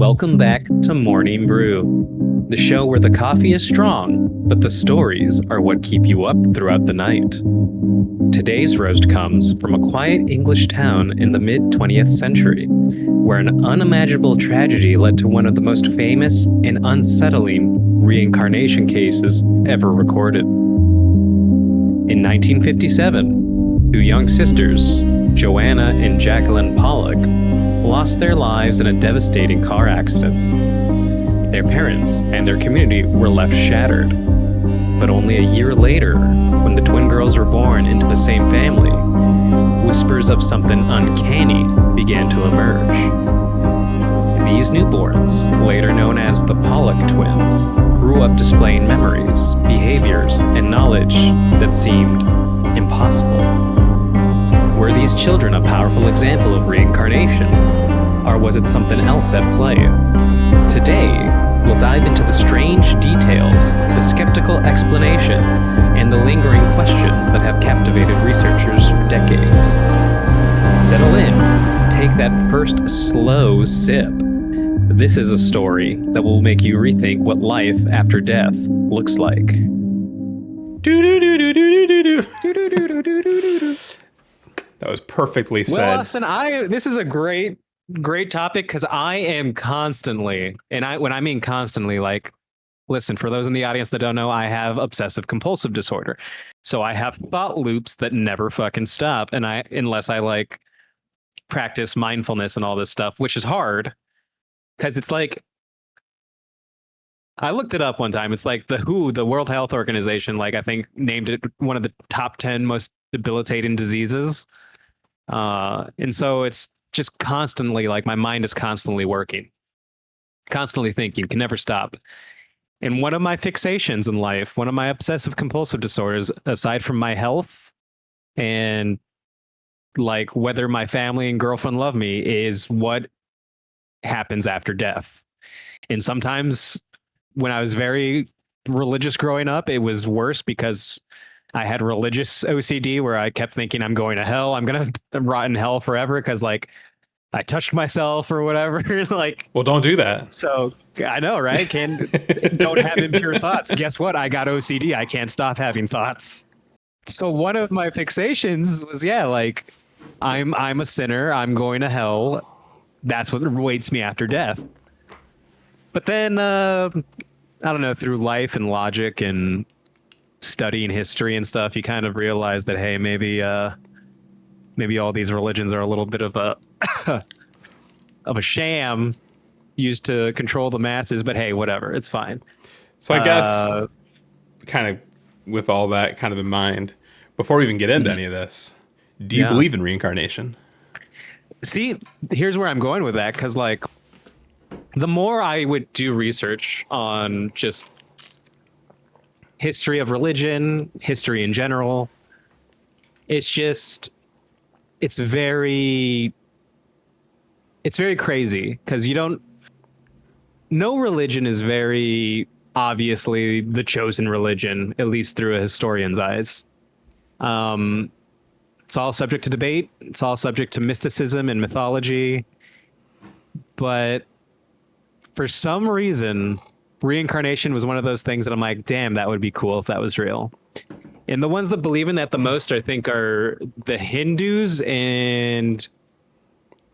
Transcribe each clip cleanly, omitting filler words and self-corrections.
Welcome back to Mourning Brew, the show where the coffee is strong, but the stories are what keep you up throughout the night. Today's roast comes from a quiet English town in the mid-20th century, where an unimaginable tragedy led to one of the most famous and unsettling reincarnation cases ever recorded. In 1957, two young sisters, Joanna and Jacqueline Pollock, lost their lives in a devastating car accident. Their parents and their community were left shattered. But only a year later, when the twin girls were born into the same family, whispers of something uncanny began to emerge. These newborns, later known as the Pollock Twins, grew up displaying memories, behaviors, and knowledge that seemed impossible. Were these children a powerful example of reincarnation, or was it something else at play? Today, we'll dive into the strange details, the skeptical explanations, and the lingering questions that have captivated researchers for decades. Settle in, take that first slow sip. This is a story that will make you rethink what life after death looks like. That was perfectly said. Well, Austin, this is a great topic because I am constantly, and when I mean constantly, like, listen, for those in the audience that don't know, I have obsessive compulsive disorder. So I have thought loops that never fucking stop. And unless I like practice mindfulness and all this stuff, which is hard because it's like, I looked it up one time. It's like the World Health Organization, like I think named it one of the top 10 most debilitating diseases. And so it's just constantly like my mind is constantly working, constantly thinking, can never stop. And one of my fixations in life, one of my obsessive compulsive disorders, aside from my health and like whether my family and girlfriend love me, is what happens after death. And sometimes when I was very religious growing up, it was worse because I had religious OCD where I kept thinking I'm going to hell. I'm going to rot in hell forever because like I touched myself or whatever. Like, well, don't do that. So I know, right? Don't have impure thoughts. Guess what? I got OCD. I can't stop having thoughts. So one of my fixations was, like I'm a sinner. I'm going to hell. That's what awaits me after death. But then, I don't know, through life and logic and studying history and stuff, you kind of realize that, hey, maybe all these religions are a little bit of a of a sham used to control the masses, but hey, whatever, it's fine. So I guess kind of with all that kind of in mind, before we even get into any of this, do you believe in reincarnation? See, here's where I'm going with that, because like the more I would do research on just history of religion, history in general, it's very crazy because no religion is very obviously the chosen religion, at least through a historian's eyes. It's all subject to debate. It's all subject to mysticism and mythology. But for some reason, reincarnation was one of those things that I'm like, damn, that would be cool if that was real. And the ones that believe in that the most, I think, are the Hindus and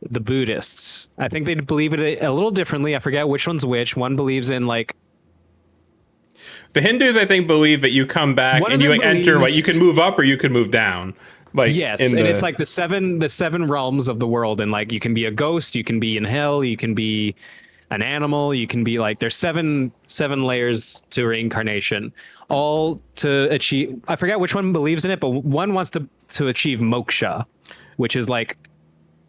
the Buddhists. I think they believe it a little differently. I forget which one's which. One believes in like... The Hindus, I think, believe that you come back and you enter, like, you can move up or you can move down. Like, yes, and it's like the seven realms of the world, and like you can be a ghost, you can be in hell, you can be an animal, you can be like, there's seven layers to reincarnation, all to achieve, I forget which one believes in it, but one wants to achieve moksha, which is like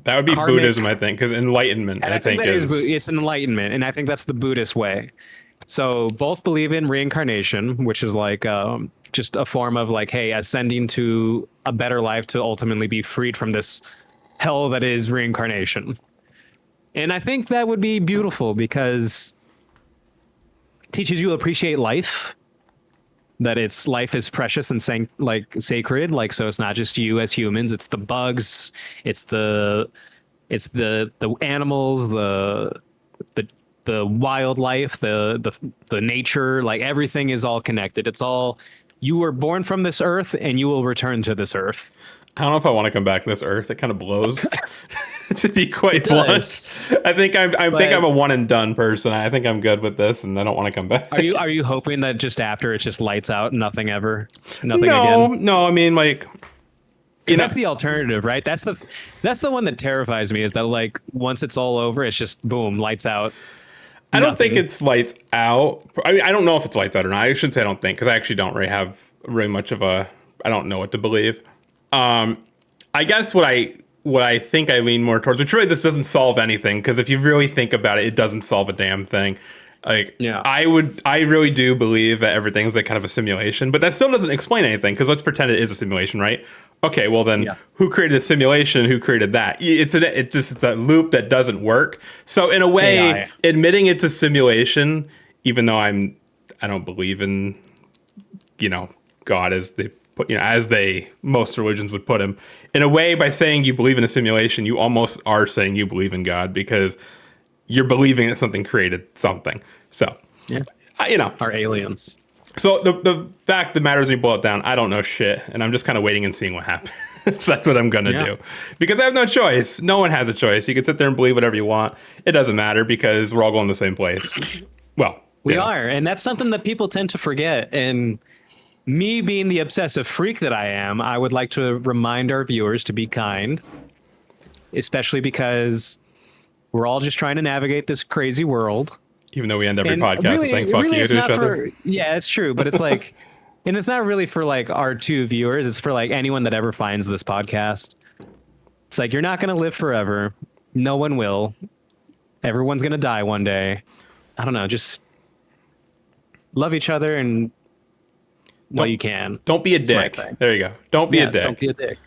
that would be karmic, Buddhism, I think, because enlightenment, I think it's enlightenment, and I think that's the Buddhist way. So both believe in reincarnation, which is like just a form of like, hey, ascending to a better life to ultimately be freed from this hell that is reincarnation. And I think that would be beautiful because it teaches you to appreciate life, that life is precious and sacred. Like, so it's not just you as humans, it's the bugs, it's the animals, the the wildlife, the nature, like everything is all connected. It's all, you were born from this earth and you will return to this earth. I don't know if I want to come back to this earth. It kind of blows. To be quite blunt, I think I'm a one and done person. I think I'm good with this, and I don't want to come back. Are you hoping that just after it's just lights out, nothing again? No. I mean, like, that's the alternative, right? That's the one that terrifies me. Is that like once it's all over, it's just boom, lights out. I don't think it's lights out. I mean, I don't know if it's lights out or not. I shouldn't say I don't think, because I actually don't really have much of a. I don't know what to believe. I guess what I think I lean more towards, which really this doesn't solve anything, because if you really think about it, it doesn't solve a damn thing. Like, yeah. I really do believe that everything's like kind of a simulation, but that still doesn't explain anything, because let's pretend it is a simulation, right? Okay, well then, who created the simulation? Who created that? It's a loop that doesn't work. So in a way, AI. Admitting it's a simulation, even though I don't believe in, God as most religions would put him, in a way, by saying you believe in a simulation, you almost are saying you believe in God, because you're believing that something created something. So, our aliens. So the fact that matters when you boil it down, I don't know shit, and I'm just kind of waiting and seeing what happens. So that's what I'm gonna do, because I have no choice. No one has a choice. You can sit there and believe whatever you want. It doesn't matter, because we're all going the same place. Well, we are, and that's something that people tend to forget. And me being the obsessive freak that I am, I would like to remind our viewers to be kind, especially because we're all just trying to navigate this crazy world. Even though we end every podcast saying "fuck you" to each other. Yeah, it's true, but it's like, and it's not really for like our two viewers. It's for like anyone that ever finds this podcast. It's like, you're not going to live forever. No one will. Everyone's going to die one day. I don't know. Just love each other and you can. Don't be a dick. There you go. Don't be a dick. Don't be a dick.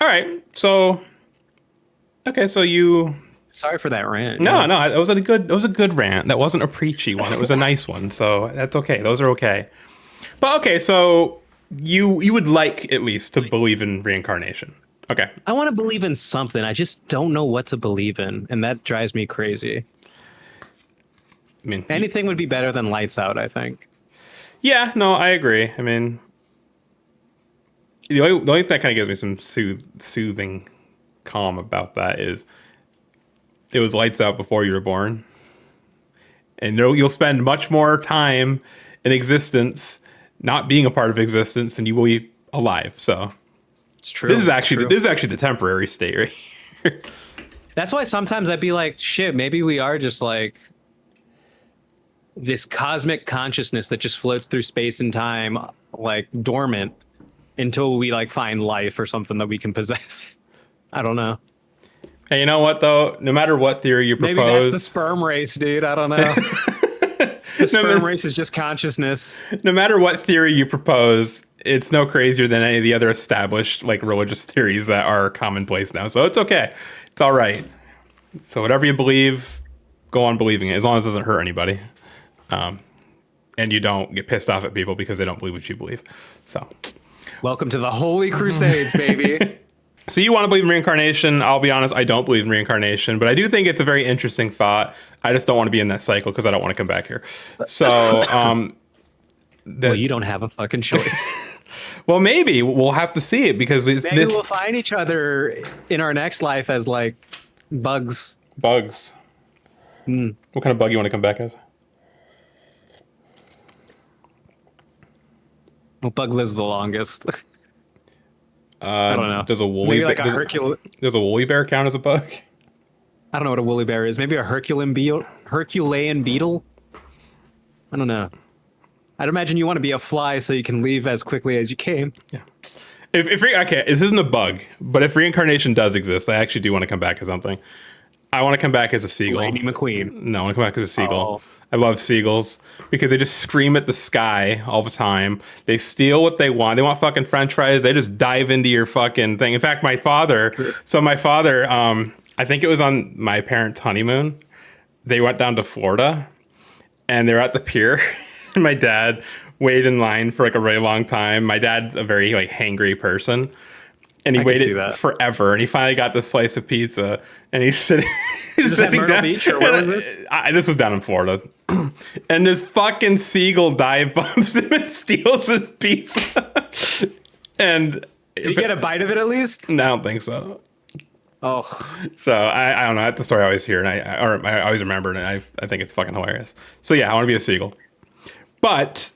All right. So, okay. So you. Sorry for that rant. No. It was a good rant. That wasn't a preachy one. It was a nice one. So that's okay. Those are okay. But okay. So you would like at least to believe in reincarnation. Okay. I want to believe in something. I just don't know what to believe in, and that drives me crazy. I mean, anything would be better than lights out, I think. Yeah, no, I agree. I mean, the only thing that kind of gives me some soothing calm about that is it was lights out before you were born. And you'll spend much more time in existence not being a part of existence than you will be alive. So it's true. This is actually the temporary state right here. That's why sometimes I'd be like, shit, maybe we are just like this cosmic consciousness that just floats through space and time, like dormant, until we like find life or something that we can possess. I don't know. Hey, you know what though? No matter what theory you propose, maybe that's the sperm race, dude. I don't know. The sperm race is just consciousness. No matter what theory you propose, it's no crazier than any of the other established like religious theories that are commonplace now. So it's okay. It's all right. So whatever you believe, go on believing it, as long as it doesn't hurt anybody. And you don't get pissed off at people because they don't believe what you believe. So, welcome to the Holy Crusades, baby. So you want to believe in reincarnation? I'll be honest, I don't believe in reincarnation, but I do think it's a very interesting thought. I just don't want to be in that cycle because I don't want to come back here. So, well, you don't have a fucking choice. Well, maybe we'll have to see it, because maybe we'll find each other in our next life as like bugs. Bugs. What kind of bug you want to come back as? What bug lives the longest? I don't know. Does a woolly does a woolly bear count as a bug? I don't know what a woolly bear is. Maybe a Herculean beetle. I don't know. I'd imagine you want to be a fly so you can leave as quickly as you came. Yeah. Okay, this isn't a bug, but if reincarnation does exist, I actually do want to come back as something. I want to come back as a seagull. Lady McQueen. No, I want to come back as a seagull. I love seagulls because they just scream at the sky all the time. They steal what they want. They want fucking French fries. They just dive into your fucking thing. In fact, my father, I think it was on my parents' honeymoon. They went down to Florida and they were at the pier. And my dad waited in line for like a really long time. My dad's a very like hangry person. And he I could see waited that. forever, and he finally got the slice of pizza, and he's sitting, Is this at Myrtle Beach, or where was this? This was down in Florida. And this fucking seagull dive bombs him and steals his pizza. And Did you get a bite of it at least? no, I don't think so. Oh, So I don't know. That's the story I always hear, and I always remember it, and I think it's fucking hilarious. So yeah, I want to be a seagull. But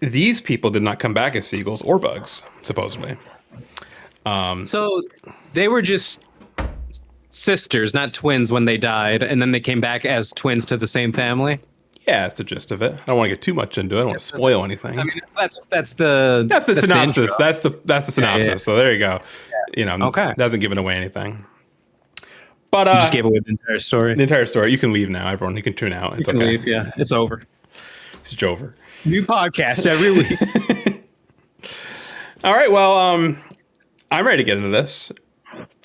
these people did not come back as seagulls or bugs, supposedly. so they were just sisters, not twins, when they died, and then they came back as twins to the same family. Yeah, that's the gist of it. I don't want to get too much into it. I don't want to spoil anything. I mean, that's the synopsis. The that's the synopsis. Yeah. So there you go. You know, Okay. Doesn't give it away anything. But you just gave away the entire story. the entire story. You can leave now, everyone. You can tune out. It's You can okay. leave, yeah, it's over. It's Jover. New podcast every week. All right. Well, I'm ready to get into this.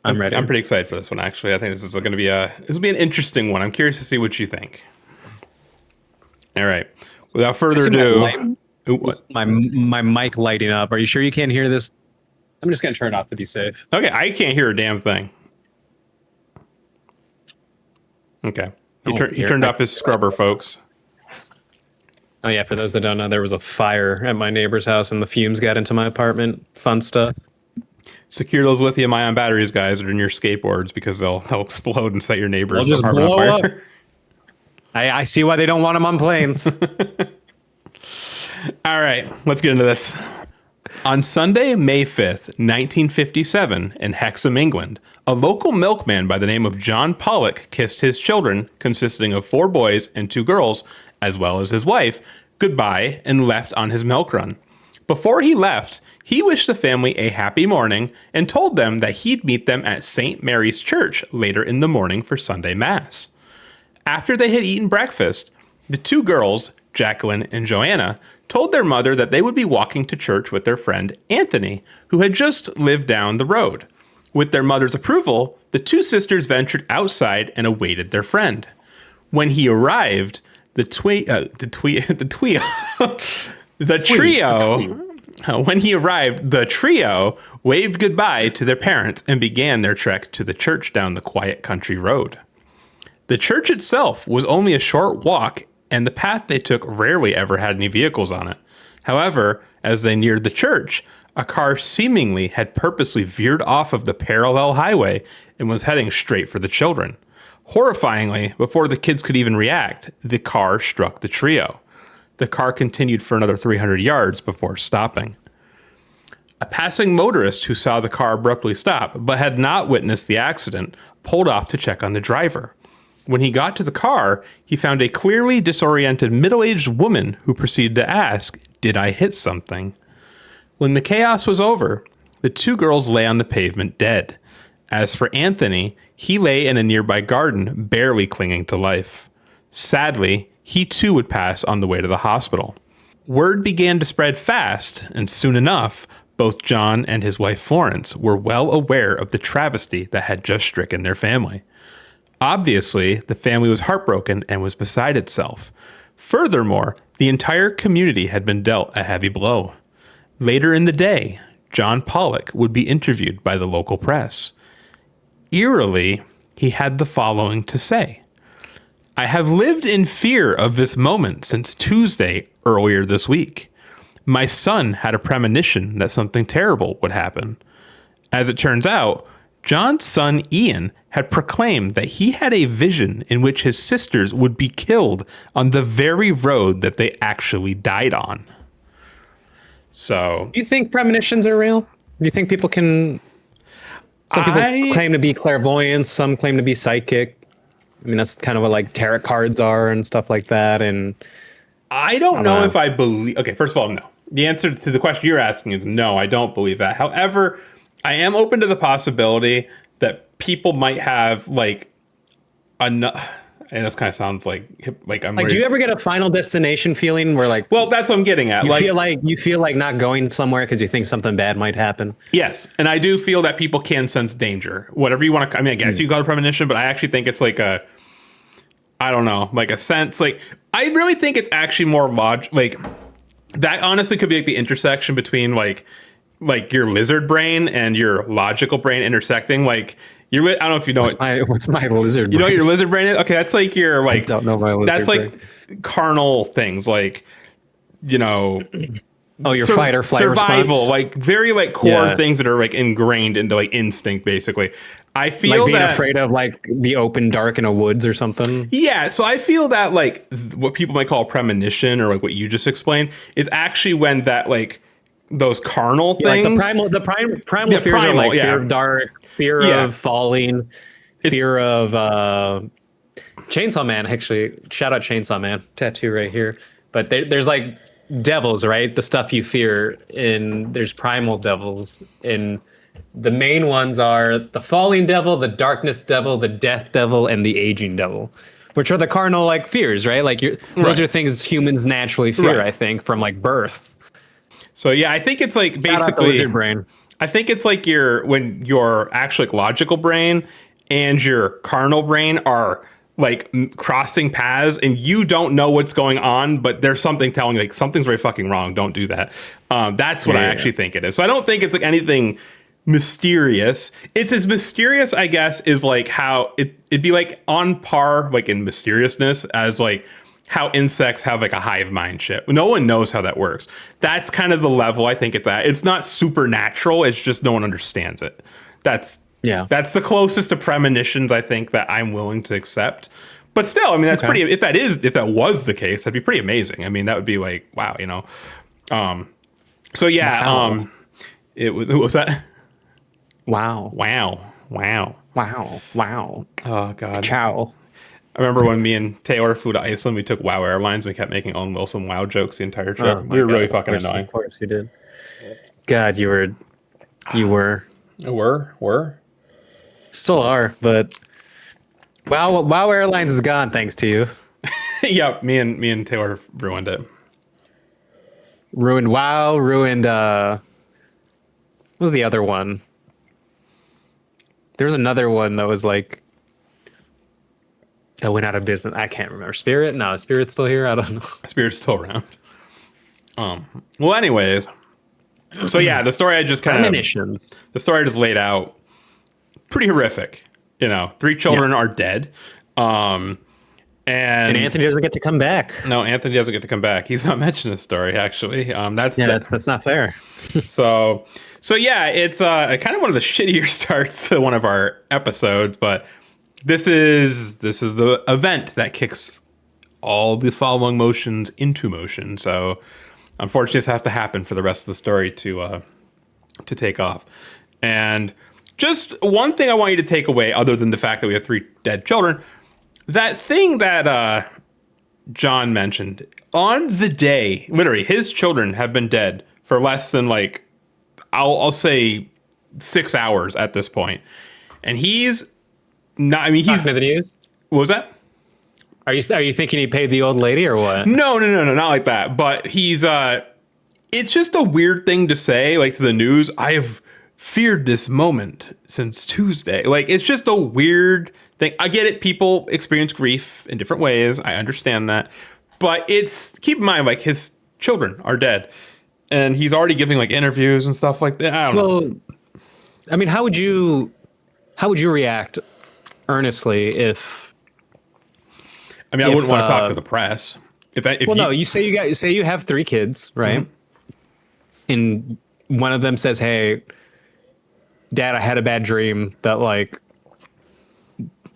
I'm ready. I'm pretty excited for this one. Actually, I think this is going to be an interesting one. I'm curious to see what you think. All right. Without further ado, Ooh, what? My mic lighting up. Are you sure you can't hear this? I'm just gonna turn it off to be safe. Okay, I can't hear a damn thing. Okay, he turned off his scrubber, folks. Oh yeah, for those that don't know, there was a fire at my neighbor's house and the fumes got into my apartment. Fun stuff. Secure those lithium-ion batteries, guys, or in your skateboards because they'll explode and set your neighbor's They'll just apartment on blow fire. I see why they don't want them on planes. All right, let's get into this. On Sunday, May 5th, 1957, in Hexham, England, a local milkman by the name of John Pollock kissed his children, consisting of 4 boys and 2 girls, as well as his wife, goodbye and left on his milk run. Before he left, he wished the family a happy morning and told them that he'd meet them at St. Mary's Church later in the morning for Sunday Mass. After they had eaten breakfast, the 2 girls, Jacqueline and Joanna, told their mother that they would be walking to church with their friend Anthony, who had just lived down the road. With their mother's approval, the 2 sisters ventured outside and awaited their friend. When he arrived, the trio waved goodbye to their parents and began their trek to the church down the quiet country road. The church itself was only a short walk, and the path they took rarely ever had any vehicles on it. However, as they neared the church, a car seemingly had purposely veered off of the parallel highway and was heading straight for the children. Horrifyingly, before the kids could even react, the car struck the trio. The car continued for another 300 yards before stopping. A passing motorist who saw the car abruptly stop, but had not witnessed the accident, pulled off to check on the driver. When he got to the car, he found a clearly disoriented middle-aged woman who proceeded to ask, "Did I hit something?" When the chaos was over, the 2 girls lay on the pavement dead. As for Anthony, he lay in a nearby garden, barely clinging to life. Sadly, he too would pass on the way to the hospital. Word began to spread fast, and soon enough, both John and his wife Florence were well aware of the travesty that had just stricken their family. Obviously, the family was heartbroken and was beside itself. Furthermore, the entire community had been dealt a heavy blow. Later in the day, John Pollock would be interviewed by the local press. Eerily, he had the following to say: "I have lived in fear of this moment since Tuesday earlier this week. My son had a premonition that something terrible would happen. As it turns out, John's son Ian had proclaimed that he had a vision in which his sisters would be killed on the very road that they actually died on." So, Do you think premonitions are real? Do you think people can... Some people claim to be clairvoyant, some claim to be psychic. I mean, that's kind of what like tarot cards are and stuff like that. And I don't know if I believe... Okay, first of all, no. The answer to the question you're asking is no, I don't believe that. However, I am open to the possibility that people might have like enough... And this kind of sounds like I'm... like, do you ever get a Final Destination feeling where like... Well, that's what I'm getting at. You feel like not going somewhere because you think something bad might happen. Yes, and I do feel that people can sense danger. Whatever you want to... I mean, I guess you can call it premonition, but I actually think it's like a... I don't know, like a sense. Like, I really think it's actually more like... That honestly could be like the intersection between like like your lizard brain and your logical brain intersecting. Like I don't know if you know what's my lizard brain? You know what your lizard brain is? Okay, that's like your like. I don't know my lizard That's brain. like carnal things, like Oh, your fight or flight survival, response? like very like core things that are like ingrained into like instinct, basically. I feel like being that, afraid of like the open dark in a woods or something. Yeah, so I feel that like what people might call premonition, or like what you just explained, is actually when that like those carnal things, like the primal fears are like fear of dark, fear of falling, fear of Chainsaw Man. Actually, shout out Chainsaw Man, tattoo right here. But there's like devils, right? The stuff you fear, and there's primal devils, and the main ones are the falling devil, the darkness devil, the death devil, and the aging devil, which are the cardinal like fears, right? Like those are things humans naturally fear, I think, from like birth. So yeah, I think it's like basically lizard brain. I think it's like when your actual like, logical brain and your carnal brain are like crossing paths, and you don't know what's going on, but there's something telling you like something's very fucking wrong. Don't do that. That's what I actually think it is. So I don't think it's like anything mysterious. It's as mysterious, I guess, is like how it'd be like on par like in mysteriousness as like how insects have like a hive mind shit. No one knows how that works. That's kind of the level I think it's at. It's not supernatural. It's just no one understands it. That's the closest to premonitions I think that I'm willing to accept. But still, I mean, that's pretty. If that was the case, that'd be pretty amazing. I mean, that would be like wow, you know. So yeah, wow. It was. What was that? Wow. Oh god. Ciao. I remember when me and Taylor flew to Iceland, we took WoW Airlines. We kept making Owen Wilson WoW jokes the entire trip. We were really fucking annoying. Of course you did. God, you were. Were. Still are, but WoW Airlines is gone thanks to you. Yeah, me and Taylor ruined it. Ruined WoW, ruined what was the other one? There was another one that was like that went out of business. I can't remember. Spirit? No, Spirit's still here. I don't know. Spirit's still around. Well, anyways. So yeah, the story I just kind of the story I just laid out, pretty horrific. You know, 3 children are dead. And Anthony doesn't get to come back. No, Anthony doesn't get to come back. He's not mentioned this story actually. That's not fair. So yeah, it's kind of one of the shittier starts to one of our episodes, but this is the event that kicks all the following motions into motion. So unfortunately, this has to happen for the rest of the story to take off. And just one thing I want you to take away, other than the fact that we have 3 dead children, that thing that John mentioned on the day, literally, his children have been dead for less than like I'll say 6 hours at this point, and he's not. I mean, he's. What was that? Are you thinking he paid the old lady or what? No, not like that. But he's. It's just a weird thing to say, like to the news. I have feared this moment since Tuesday. Like it's just a weird thing. I get it. People experience grief in different ways. I understand that, but keep in mind, like his children are dead. And he's already giving like interviews and stuff like that. I don't know. I mean, how would you react earnestly if? I mean, I wouldn't want to talk to the press. No, you say you have 3 kids, right? Mm-hmm. And one of them says, "Hey, Dad, I had a bad dream that like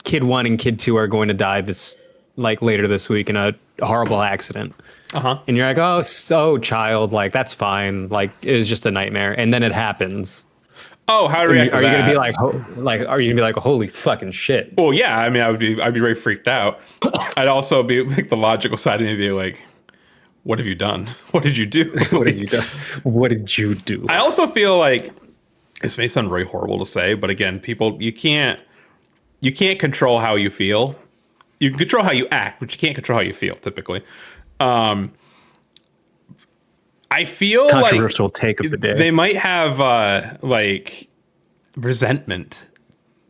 kid 1 and kid 2 are going to die later this week in a horrible accident." And you're like, "Oh, so child, like that's fine. Like it was just a nightmare." And then it happens. Oh, how do you react to that? Are you gonna be like, holy fucking shit? Well, yeah. I mean, I'd be very freaked out. I'd also be like the logical side of me be like, "What have you done? What did you do? What have you done? What did you do?" I also feel like this may sound very horrible to say, but again, people, you can't control how you feel. You can control how you act, but you can't control how you feel. Typically. I feel controversial like take of the day. They might have like resentment,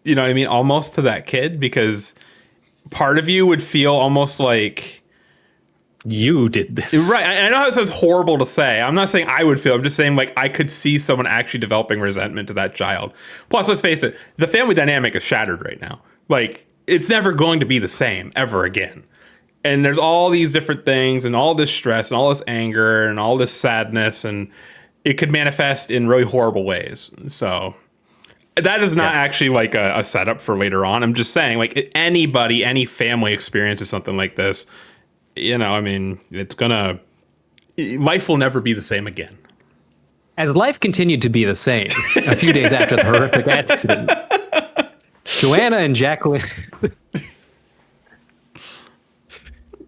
you know what I mean, almost to that kid, because part of you would feel almost like You did this. Right. I know how it sounds horrible to say. I'm not saying I would feel. I'm just saying, like, I could see someone actually developing resentment to that child. Plus, let's face it, the family dynamic is shattered right now. Like, it's never going to be the same ever again. And there's all these different things and all this stress and all this anger and all this sadness, and it could manifest in really horrible ways. So that is not actually like a setup for later on. I'm just saying, like, anybody, any family experiences something like this, you know, I mean, life will never be the same again. As life continued to be the same, a few days after the horrific accident, Joanna and Jacqueline...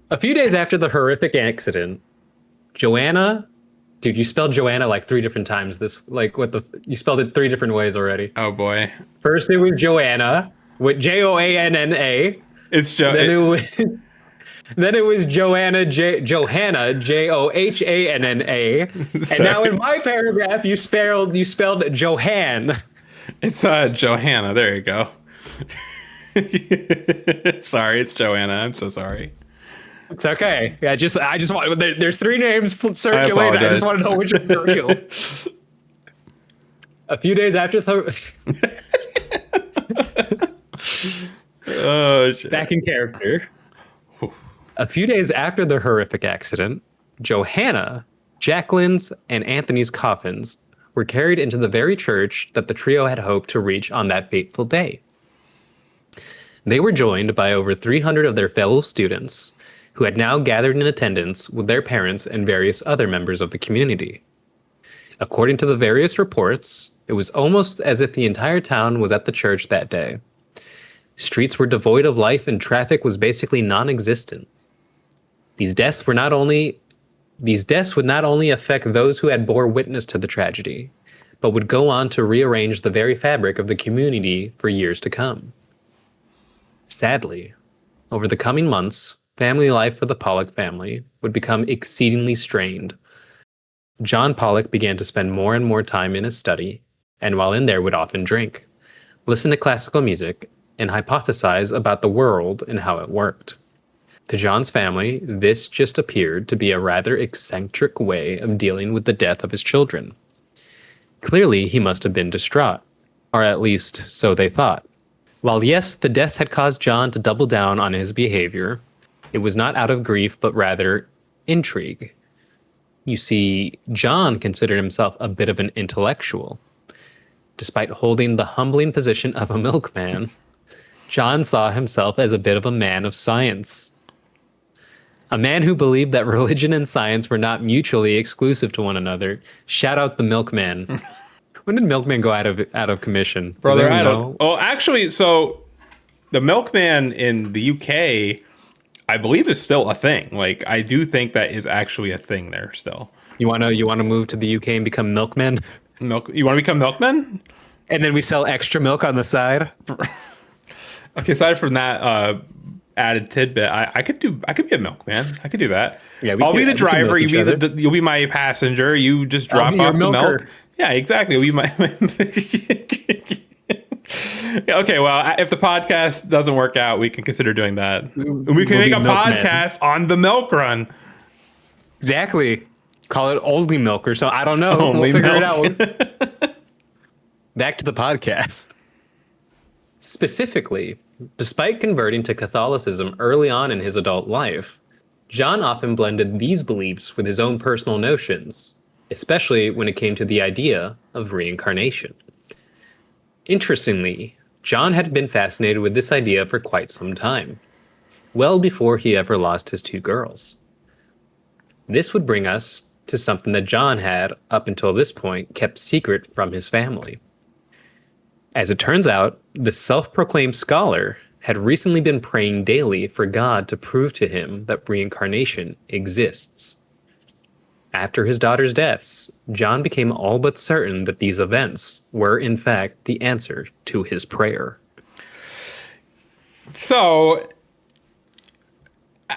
A few days after the horrific accident, Joanna... Dude, you spelled Joanna like 3 different times. You spelled it 3 different ways already. Oh, boy. First it was Joanna, with Joanna. It's Then it was Johanna, Johanna, and now in my paragraph, you spelled Johan. It's Johanna. There you go. Sorry, it's Joanna. I'm so sorry. It's okay. I just want. There's 3 names circulating. I just want to know which one are real. A few days after Oh shit. Back in character. A few days after the horrific accident, Johanna, Jacqueline's, and Anthony's coffins were carried into the very church that the trio had hoped to reach on that fateful day. They were joined by over 300 of their fellow students, who had now gathered in attendance with their parents and various other members of the community. According to the various reports, it was almost as if the entire town was at the church that day. Streets were devoid of life and traffic was basically non-existent. These deaths would not only affect those who had bore witness to the tragedy, but would go on to rearrange the very fabric of the community for years to come. Sadly, over the coming months, family life for the Pollock family would become exceedingly strained. John Pollock began to spend more and more time in his study, and while in there would often drink, listen to classical music, and hypothesize about the world and how it worked. To John's family, this just appeared to be a rather eccentric way of dealing with the death of his children. Clearly, he must have been distraught, or at least so they thought. While yes, the deaths had caused John to double down on his behavior, it was not out of grief, but rather intrigue. You see, John considered himself a bit of an intellectual. Despite holding the humbling position of a milkman, John saw himself as a bit of a man of science. A man who believed that religion and science were not mutually exclusive to one another. Shout out the milkman. When did milkman go out of commission? Brother, I don't know. Oh, actually, so the milkman in the UK, I believe, is still a thing. Like, I do think that is actually a thing there still. You wanna move to the UK and become milkmen? You want to become milkmen? And then we sell extra milk on the side? Okay, aside from that added tidbit, I could be a milkman. I could do that. Yeah, I'll be the driver. You'll be my passenger. You just drop off the milk. Yeah, exactly. You'll be my. Okay, well, if the podcast doesn't work out, we can consider doing that. We can make a podcast on the milk run. Exactly. Call it Only Milk or so. I don't know. Only we'll figure milk. it out. Back to the podcast. Specifically, despite converting to Catholicism early on in his adult life, John often blended these beliefs with his own personal notions, especially when it came to the idea of reincarnation. Interestingly, John had been fascinated with this idea for quite some time, well before he ever lost his 2 girls. This would bring us to something that John had, up until this point, kept secret from his family. As it turns out, the self-proclaimed scholar had recently been praying daily for God to prove to him that reincarnation exists. After his daughter's deaths, John became all but certain that these events were, in fact, the answer to his prayer. So,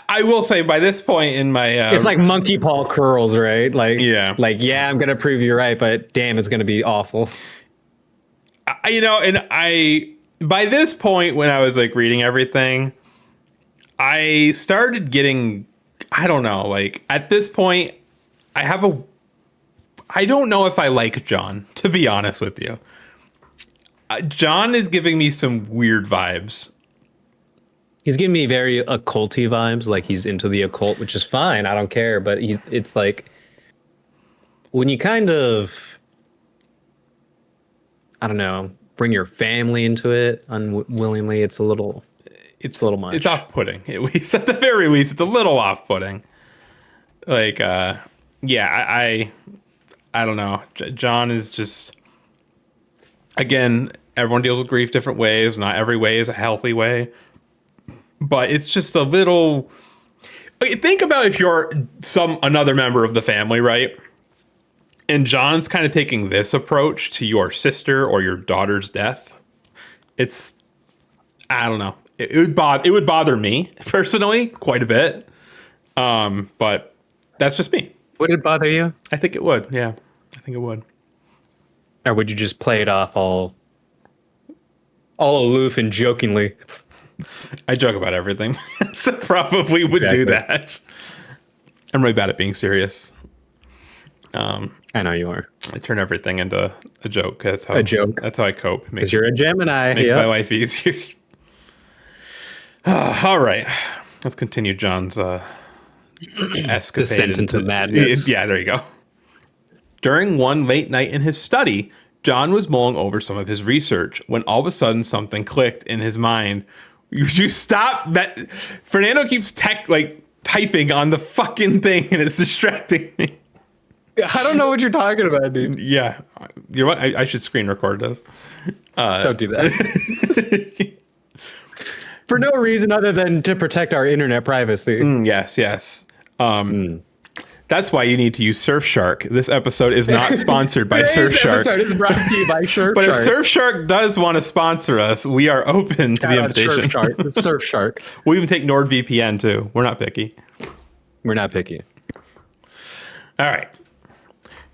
I will say by this point in my... it's like monkey paw curls, right? Yeah, I'm going to prove you right, but damn, it's going to be awful. By this point when I was like reading everything, I started getting I don't know. Like, at this point, I don't know if I like John, to be honest with you. John is giving me some weird vibes. He's giving me very occulty vibes, like he's into the occult, which is fine. I don't care. But it's like when you kind of, I don't know, bring your family into it unwillingly, it's a little much. It's off-putting. At least, at the very least, it's a little off-putting. Like, yeah, I don't know. John is just, again, everyone deals with grief different ways. Not every way is a healthy way. But it's just a little... Think about if you're another member of the family, right? And John's kind of taking this approach to your sister or your daughter's death. It's... I don't know. It would bother me, personally, quite a bit. But that's just me. Would it bother you? I think it would, yeah. I think it would. Or would you just play it off all aloof and jokingly? I joke about everything, so probably would do that. I'm really bad at being serious. I know you are. I turn everything into a joke. That's how I cope. Because you're a Gemini. Makes my life easier. All right. Let's continue John's escapade. Descent into madness. Yeah, there you go. During one late night in his study, John was mulling over some of his research when all of a sudden something clicked in his mind. You stop that. Fernando keeps typing on the fucking thing and it's distracting me. I don't know what you're talking about, dude. Yeah. You're right. I should screen record this. Don't do that. For no reason other than to protect our internet privacy. Yes. That's why you need to use Surfshark. This episode is not sponsored by Surfshark. This episode is brought to you by Surfshark. But if Surfshark does want to sponsor us, we are open to the invitation. Surfshark. We'll even take NordVPN too. We're not picky. We're not picky. All right.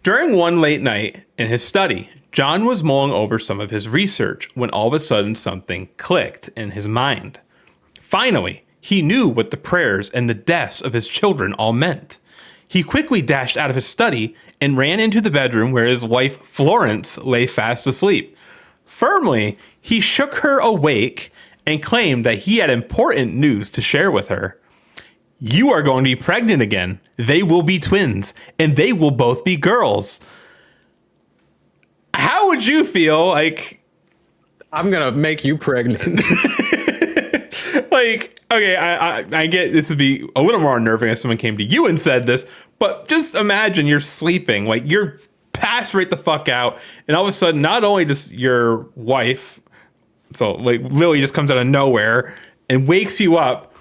During one late night in his study, John was mulling over some of his research when all of a sudden something clicked in his mind. Finally, he knew what the prayers and the deaths of his children all meant. He quickly dashed out of his study and ran into the bedroom where his wife, Florence, lay fast asleep. Firmly, he shook her awake and claimed that he had important news to share with her. You are going to be pregnant again. They will be twins, and they will both be girls. How would you feel like... I'm going to make you pregnant. Like, okay, I get this would be a little more unnerving if someone came to you and said this, but just imagine you're sleeping, like you're passed right the fuck out, and all of a sudden, not only does your wife, so like Lily just comes out of nowhere and wakes you up,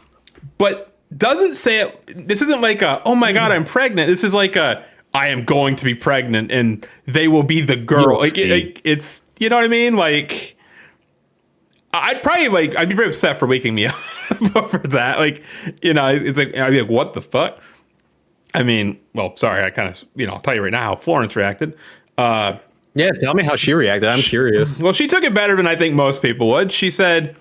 but doesn't say it. This isn't like a, oh my God, I'm pregnant. This is like a, I am going to be pregnant and they will be the girl. Like it's, you know what I mean? Like, I'd be very upset for waking me up over that. Like, you know, it's like, I'd be like, what the fuck? I mean, well, sorry, I kind of, I'll tell you right now how Florence reacted. Yeah, tell me how she reacted. I'm curious. Well, she took it better than I think most people would. She said,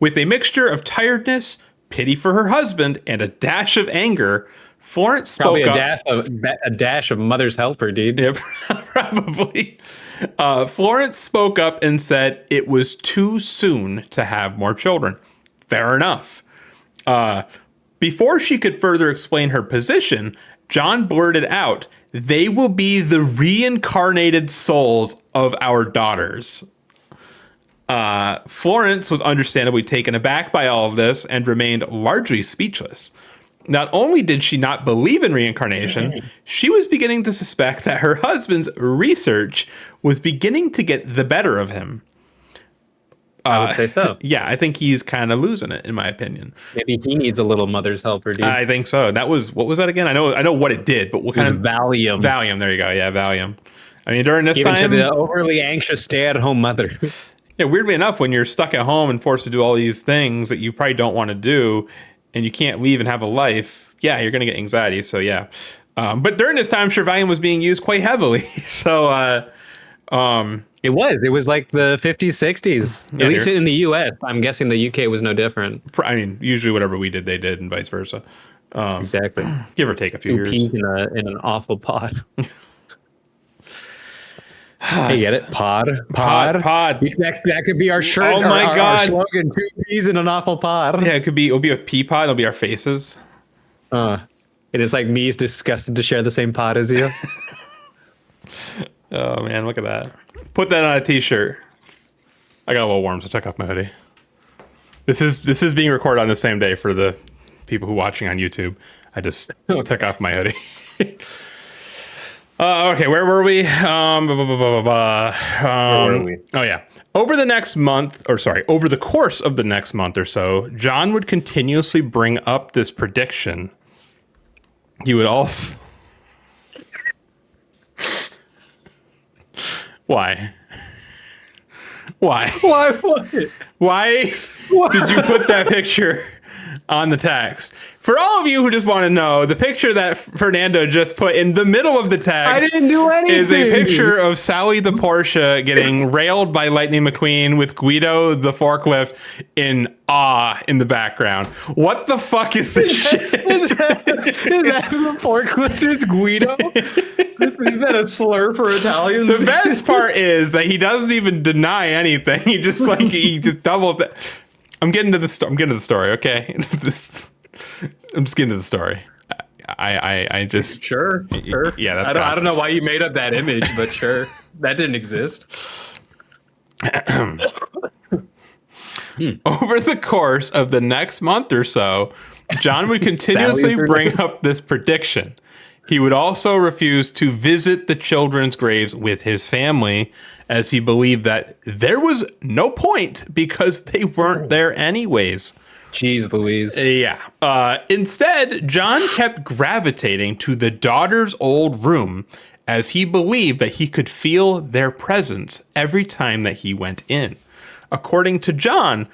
with a mixture of tiredness, pity for her husband, and a dash of anger, Florence spoke up. A dash of mother's helper, dude. Yeah, probably. Florence spoke up and said it was too soon to have more children. Fair enough. Before she could further explain her position, John blurted out, they will be the reincarnated souls of our daughters. Florence was understandably taken aback by all of this and remained largely speechless. Not only did she not believe in reincarnation, she was beginning to suspect that her husband's research was beginning to get the better of him. I would say so. Yeah, I think he's kind of losing it, in my opinion. Maybe he needs a little mother's helper, dude. I think so. What was that again? I know what it did, but what kind of Valium? Valium. There you go. Yeah, Valium. I mean, during this Even time, to the overly anxious stay-at-home mother. Yeah, weirdly enough, when you're stuck at home and forced to do all these things that you probably don't want to do, and you can't leave and have a life, yeah, you're going to get anxiety. So yeah, but during this time, I'm sure Valium was being used quite heavily. So it was like the 50s, 60s, Yeah, at least in the U.S. I'm guessing the UK was no different. I mean, usually whatever we did, they did, and vice versa. Exactly. Give or take a few Two years. peas in an awful pod. Hey, get it? Pod. That could be our shirt. Oh my our God. slogan: two peas in an awful pod. Yeah, it'll be a pea pod. It'll be our faces. It is like me is disgusted to share the same pod as you. Oh man, look at that. Put that on a t-shirt. I got a little warm, so take off my hoodie. This is being recorded on the same day for the people who are watching on YouTube. I just took off my hoodie. Okay, where were we? Where were we? Oh yeah. Over the course of the next month or so, John would continuously bring up this prediction. He would also... Why? Why? Why did you put that picture on the text? For all of you who just want to know, the picture that Fernando just put in the middle of the text I didn't do anything. Is a picture of Sally the Porsche getting railed by Lightning McQueen with Guido the forklift in awe in the background. What the fuck is this shit? Is that the forklift is Guido? Is that a slur for Italians? The best part is that he doesn't even deny anything. He just doubled that. I'm getting to the story, okay? I'm just getting to the story. I just sure. Yeah, that's I don't know why you made up that image, but sure, that didn't exist. Over the course of the next month or so, John would continuously bring up this prediction. He would also refuse to visit the children's graves with his family, as he believed that there was no point because they weren't there anyways. Jeez Louise. Yeah. Instead, John kept gravitating to the daughter's old room, as he believed that he could feel their presence every time that he went in. According to John,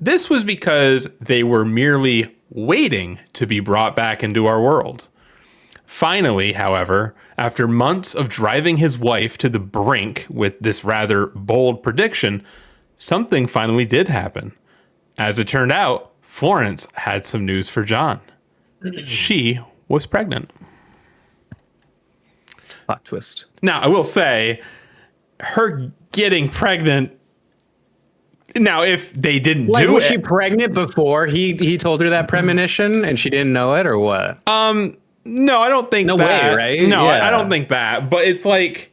this was because they were merely waiting to be brought back into our world. Finally, however, after months of driving his wife to the brink with this rather bold prediction, something finally did happen. As it turned out, Florence had some news for John. She was pregnant. Plot twist. Now, I will say, her getting pregnant... Now, if they didn't do it... Was she pregnant before he told her that premonition and she didn't know it, or what? No, I don't think that. No way, right? No, yeah. I don't think that. But it's like,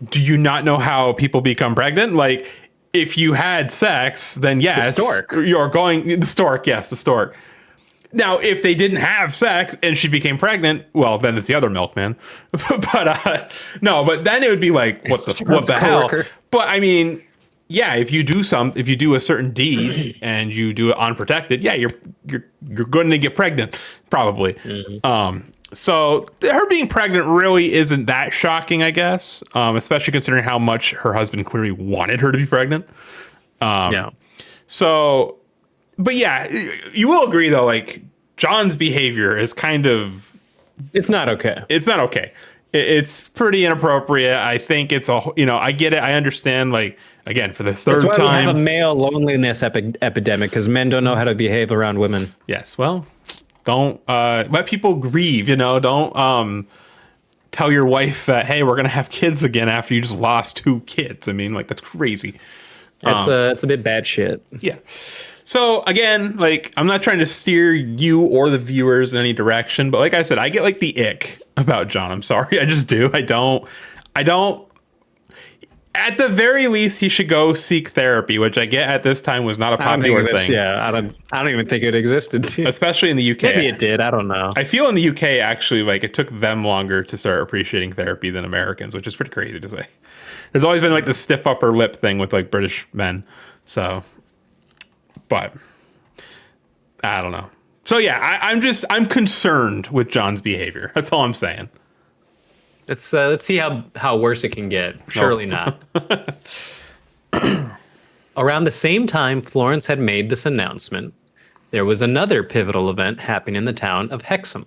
do you not know how people become pregnant? Like, if you had sex, then yes. The stork. You're going... The stork, yes, the stork. Now, if they didn't have sex and she became pregnant, well, then it's the other milkman. But then it would be like, what the hell? But I mean... Yeah, if you do a certain deed and you do it unprotected, yeah, you're going to get pregnant, probably. Mm-hmm. So her being pregnant really isn't that shocking, I guess, especially considering how much her husband clearly wanted her to be pregnant. Yeah. So, but yeah, you will agree though, like John's behavior is kind of... It's not okay. It's not okay. It's pretty inappropriate. I think it's I get it. I understand, like, again, for the third That's why time. we have a male loneliness epidemic because men don't know how to behave around women. Yes. Well, don't let people grieve, don't tell your wife that, hey, we're going to have kids again after you just lost 2 kids. I mean, like, that's crazy. It's a bit bad shit. Yeah. So again, like, I'm not trying to steer you or the viewers in any direction, but like I said, I get like the ick about John. I'm sorry. I just do. I don't, at the very least, he should go seek therapy, which I get at this time was not a popular thing. Yeah. I don't even think it existed. Especially in the UK. Maybe it did. I don't know. I feel in the UK, actually, like it took them longer to start appreciating therapy than Americans, which is pretty crazy to say. There's always been like the stiff upper lip thing with like British men. So, but I don't know. So yeah, I'm concerned with John's behavior. That's all I'm saying. Let's see how worse it can get. Surely not. Around the same time Florence had made this announcement, there was another pivotal event happening in the town of Hexham.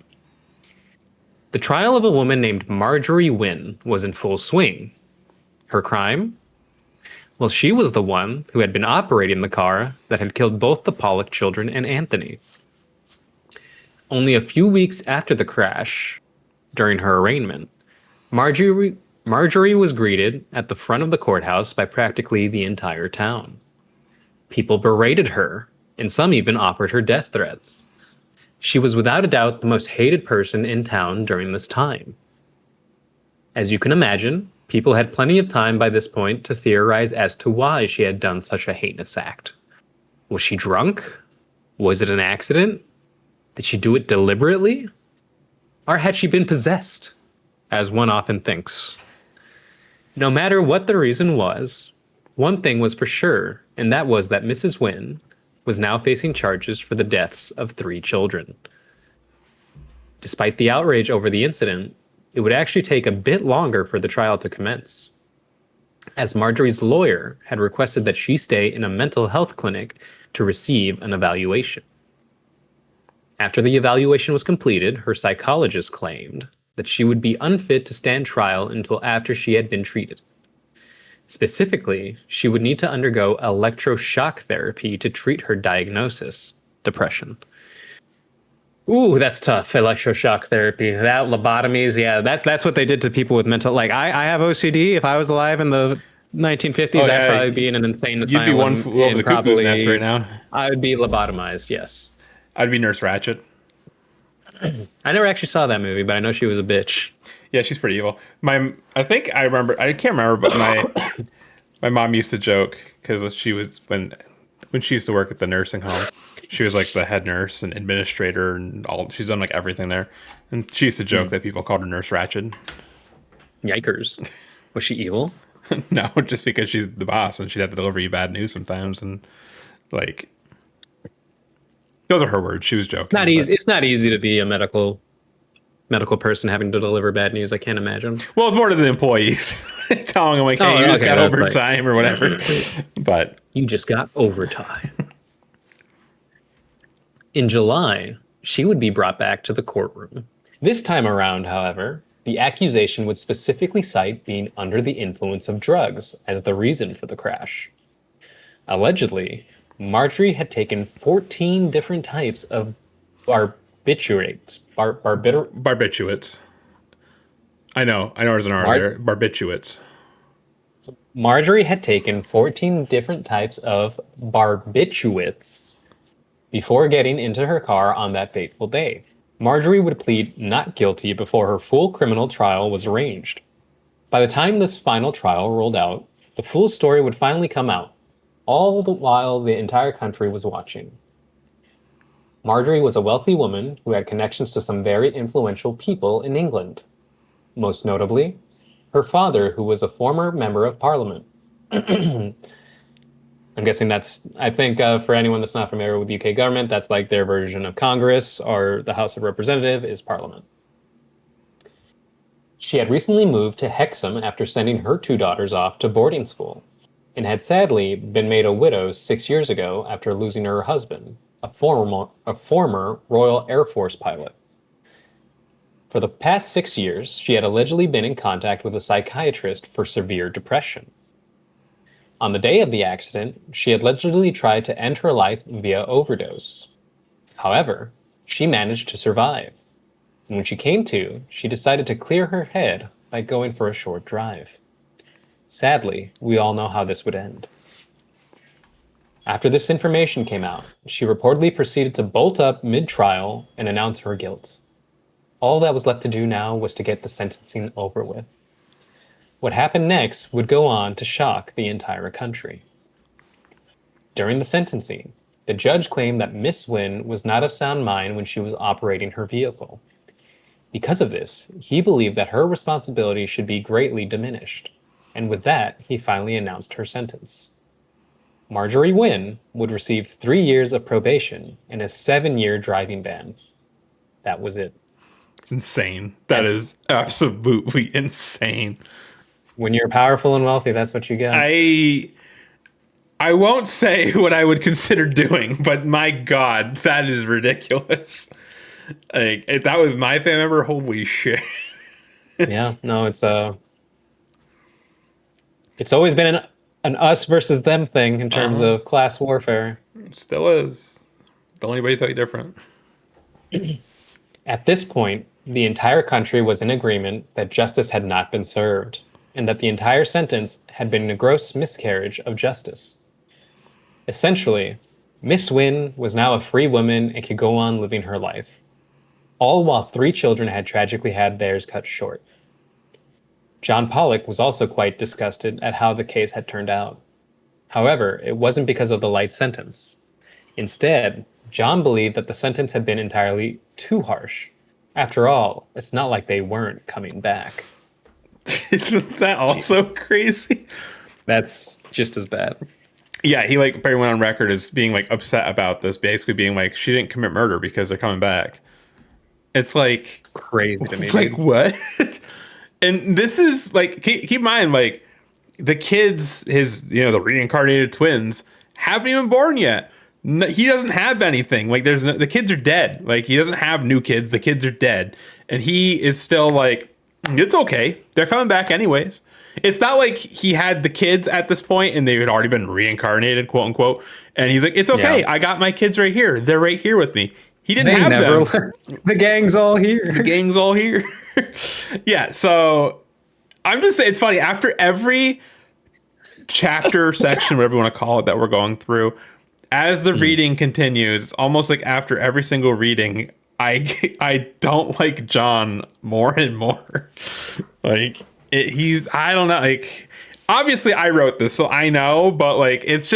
The trial of a woman named Marjorie Wynne was in full swing. Her crime? Well, she was the one who had been operating the car that had killed both the Pollock children and Anthony. Only a few weeks after the crash, during her arraignment, Marjorie was greeted at the front of the courthouse by practically the entire town. People berated her, and some even offered her death threats. She was without a doubt the most hated person in town during this time. As you can imagine, people had plenty of time by this point to theorize as to why she had done such a heinous act. Was she drunk? Was it an accident? Did she do it deliberately? Or had she been possessed, as one often thinks? No matter what the reason was, one thing was for sure, and that was that Mrs. Wynne was now facing charges for the deaths of 3 children. Despite the outrage over the incident, it would actually take a bit longer for the trial to commence, as Marjorie's lawyer had requested that she stay in a mental health clinic to receive an evaluation. After the evaluation was completed, her psychologist claimed that she would be unfit to stand trial until after she had been treated. Specifically, she would need to undergo electroshock therapy to treat her diagnosis, depression. Ooh, that's tough. Electroshock therapy. That lobotomies, yeah, that's what they did to people with mental. Like I have OCD. If I was alive in the 1950s, I'd probably be in an insane asylum. You'd be one flew over the cuckoo's nest right now. I would be lobotomized. Yes. I'd be Nurse Ratched. I never actually saw that movie, but I know she was a bitch. Yeah, she's pretty evil. I think I remember. I can't remember, but my mom used to joke because she was when she used to work at the nursing home. She was like the head nurse and administrator and all. She's done like everything there, and she used to joke that people called her Nurse Ratched. Yikers! Was she evil? No, just because she's the boss and she'd have to deliver you bad news sometimes, and like those are her words. She was joking. It's not easy. It's not easy to be a medical person having to deliver bad news. I can't imagine. Well, it's more to the employees telling them like, "Hey, you just got overtime or whatever." But you just got overtime. In July, she would be brought back to the courtroom. This time around, however, the accusation would specifically cite being under the influence of drugs as the reason for the crash. Allegedly, Marjorie had taken 14 different types of barbiturates. Barbiturates. I know there's an R there. Barbiturates. Marjorie had taken 14 different types of barbiturates before getting into her car on that fateful day. Marjorie would plead not guilty before her full criminal trial was arranged. By the time this final trial rolled out, the full story would finally come out, all the while the entire country was watching. Marjorie was a wealthy woman who had connections to some very influential people in England. Most notably, her father, who was a former member of Parliament. I'm guessing for anyone that's not familiar with the UK government, that's like their version of Congress, or the House of Representatives is Parliament. She had recently moved to Hexham after sending her 2 daughters off to boarding school, and had sadly been made a widow 6 years ago after losing her husband, a former Royal Air Force pilot. For the past 6 years, she had allegedly been in contact with a psychiatrist for severe depression. On the day of the accident, she allegedly tried to end her life via overdose. However, she managed to survive. And when she came to, she decided to clear her head by going for a short drive. Sadly, we all know how this would end. After this information came out, she reportedly proceeded to bolt up mid-trial and announce her guilt. All that was left to do now was to get the sentencing over with. What happened next would go on to shock the entire country. During the sentencing, the judge claimed that Miss Wynne was not of sound mind when she was operating her vehicle. Because of this, he believed that her responsibility should be greatly diminished, and with that, he finally announced her sentence. Marjorie Wynne would receive 3 years of probation and a 7-year driving ban. That was it. It's insane. That is absolutely insane. When you're powerful and wealthy, that's what you get. I won't say what I would consider doing, but my God, that is ridiculous. Like, if that was my family member, holy shit. Yeah, no, it's always been an us versus them thing in terms of class warfare. It still is. Don't anybody tell you different. At this point, the entire country was in agreement that justice had not been served, and that the entire sentence had been a gross miscarriage of justice. Essentially, Miss Wynne was now a free woman and could go on living her life, all while 3 children had tragically had theirs cut short. John Pollock was also quite disgusted at how the case had turned out. However, it wasn't because of the light sentence. Instead, John believed that the sentence had been entirely too harsh. After all, it's not like they weren't coming back. Isn't that also crazy? That's just as bad. Yeah, he like Barry went on record as being like upset about this, basically being like, she didn't commit murder because they're coming back. It's like Crazy to me. Like, what? And this is like, keep in mind, like, the kids, the reincarnated twins, haven't even born yet. He doesn't have anything. Like, the kids are dead. Like, he doesn't have new kids. The kids are dead. And he is still like, it's okay. They're coming back anyways. It's not like he had the kids at this point and they had already been reincarnated, quote unquote. And he's like, it's okay. Yeah. I got my kids right here. They're right here with me. He didn't have them. The gang's all here. The gang's all here. Yeah. So I'm just saying, it's funny. After every chapter, section, whatever you want to call it, that we're going through, as the reading continues, it's almost like after every single reading, I don't like John more and more. Like, I don't know. Like, obviously I wrote this, so I know, but like, it's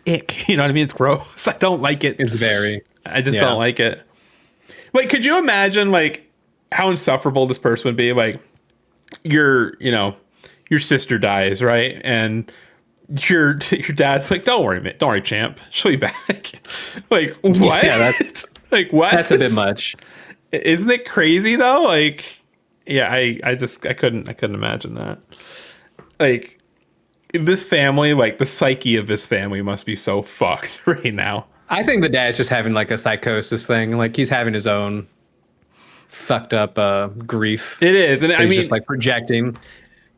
ick. You know what I mean? It's gross. I don't like it. I just don't like it. Like, could you imagine like how insufferable this person would be? Like, your sister dies, right? And your dad's like, don't worry, champ. She'll be back. Like, what? Yeah, that's like, what? That's a bit much. Isn't it crazy though? Like, yeah, I couldn't imagine that. Like, this family, like the psyche of this family must be so fucked right now. I think the dad's just having like a psychosis thing. Like, he's having his own fucked up grief. It is. And I mean, just like projecting.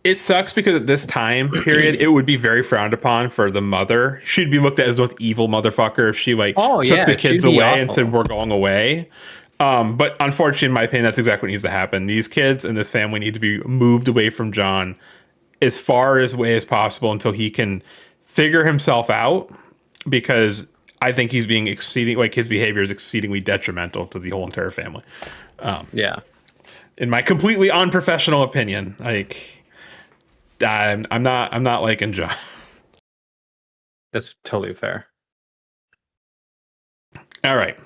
It sucks because at this time period, it would be very frowned upon for the mother. She'd be looked at as the most evil motherfucker if she like took the kids away and said, we're going away. But unfortunately, in my opinion, that's exactly what needs to happen. These kids and this family need to be moved away from John as far away as possible until he can figure himself out, because I think he's being his behavior is exceedingly detrimental to the whole entire family. Yeah. In my completely unprofessional opinion, like, I'm not liking John. That's totally fair. All right.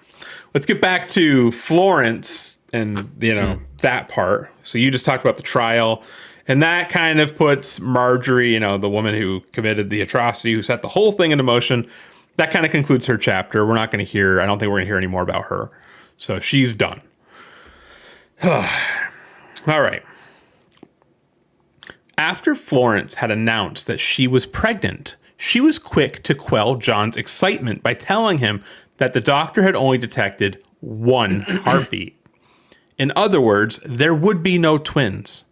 Let's get back to Florence and, that part. So you just talked about the trial, and that kind of puts Marjorie, the woman who committed the atrocity, who set the whole thing into motion. That kind of concludes her chapter. I don't think we're going to hear any more about her. So she's done. All right. After Florence had announced that she was pregnant, she was quick to quell John's excitement by telling him that the doctor had only detected 1 heartbeat. In other words, there would be no twins.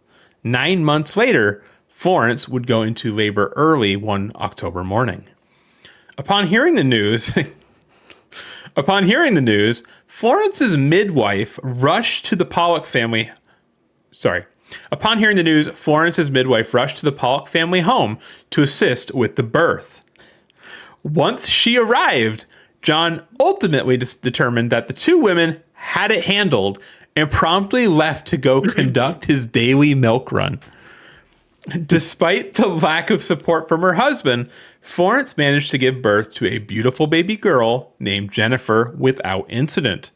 9 months later, Florence would go into labor early one October morning. Upon hearing the news, Florence's midwife rushed to the Pollock family. Upon hearing the news, Florence's midwife rushed to the Pollock family home to assist with the birth. Once she arrived, John ultimately determined that the 2 women had it handled and promptly left to go conduct his daily milk run. Despite the lack of support from her husband, Florence managed to give birth to a beautiful baby girl named Jennifer without incident.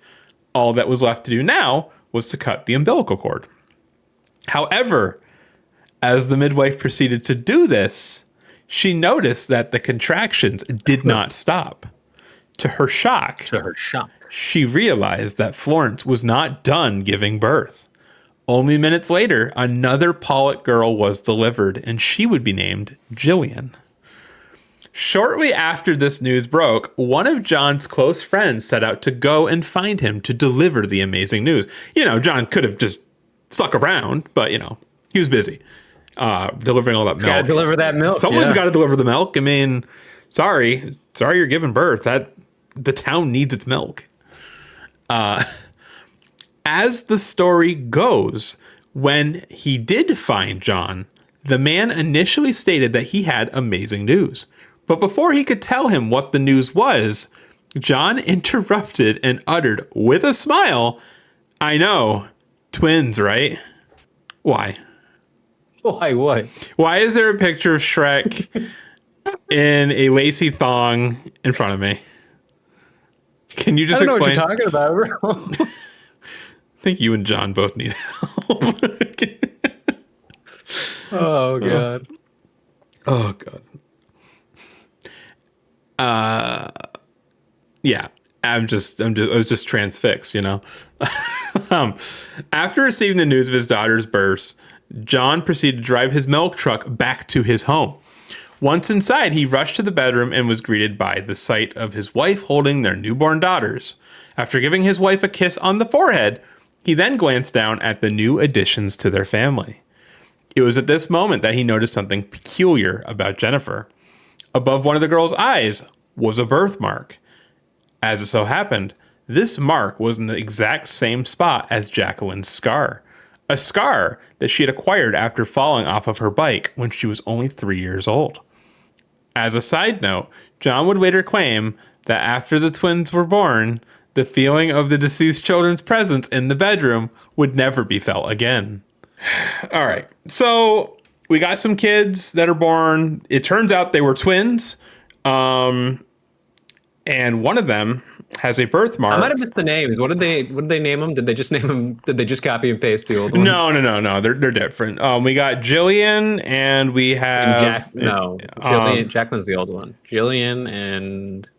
All that was left to do now was to cut the umbilical cord. However, as the midwife proceeded to do this, she noticed that the contractions did not stop. To her shock, she realized that Florence was not done giving birth. Only minutes later, another Pollock girl was delivered, and she would be named Gillian. Shortly after this news broke, one of John's close friends set out to go and find him to deliver the amazing news. John could have just stuck around, but, he was busy delivering all that milk. Got to deliver that milk. Someone's got to deliver the milk. I mean, sorry you're giving birth. The town needs its milk. As the story goes, when he did find John, the man initially stated that he had amazing news. But before he could tell him what the news was, John interrupted and uttered with a smile, "I know, twins, right?" Why? Why what? Why is there a picture of Shrek in a lacy thong in front of me? Can you just explain? I don't know what you're talking about, bro. I think you and John both need help. Oh god. Oh god. Yeah. I was just transfixed, you know. After receiving the news of his daughter's birth, John proceeded to drive his milk truck back to his home. Once inside, he rushed to the bedroom and was greeted by the sight of his wife holding their newborn daughters. After giving his wife a kiss on the forehead, he then glanced down at the new additions to their family. It was at this moment that he noticed something peculiar about Jennifer. Above one of the girl's eyes was a birthmark. As it so happened, this mark was in the exact same spot as Jacqueline's scar. A scar that she had acquired after falling off of her bike when she was only 3 years old. As a side note, John would later claim that after the twins were born, the feeling of the deceased children's presence in the bedroom would never be felt again. All right, so we got some kids that are born. It turns out they were twins. And one of them has a birthmark. I might have missed the names. What did they name them? Did they just name them? Did they just copy and paste the old ones? No. They're different. We got Gillian and we have Jacqueline's the old one. Gillian and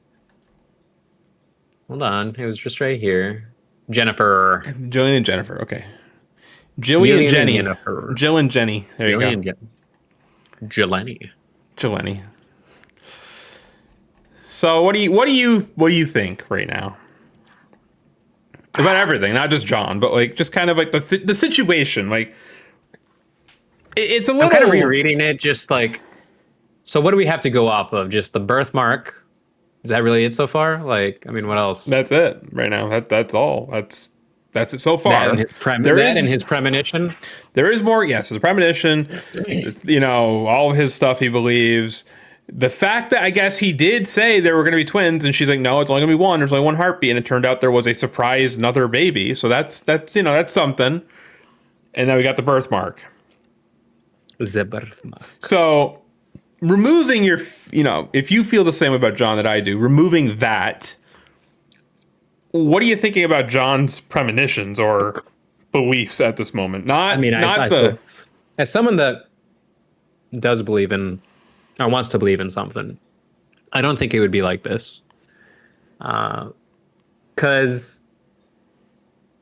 hold on, it was just right here. Jennifer. Gillian and Jennifer. Okay. Gillian Jenny. Jennifer. Jill and Jenny. There Gillian you go. Jeleni. So what do you think right now about everything? Not just John, but like just kind of like the situation. Like it's a little. I'm kind of rereading it, just like. So what do we have to go off of? Just the birthmark? Is that really it so far? Like, I mean, what else? That's it right now. That's all. That's it so far. And his premonition. There is more. Yes, there's a premonition. You know, all of his stuff he believes. The fact that I guess he did say there were going to be twins, and she's like, no, it's only going to be one. There's only one heartbeat, and it turned out there was a surprise another baby. So that's something. And then we got the birthmark. The birthmark. So removing if you feel the same about John that I do, removing that, what are you thinking about John's premonitions or beliefs at this moment? As someone that does believe in. Or wants to believe in something, I don't think it would be like this. Because,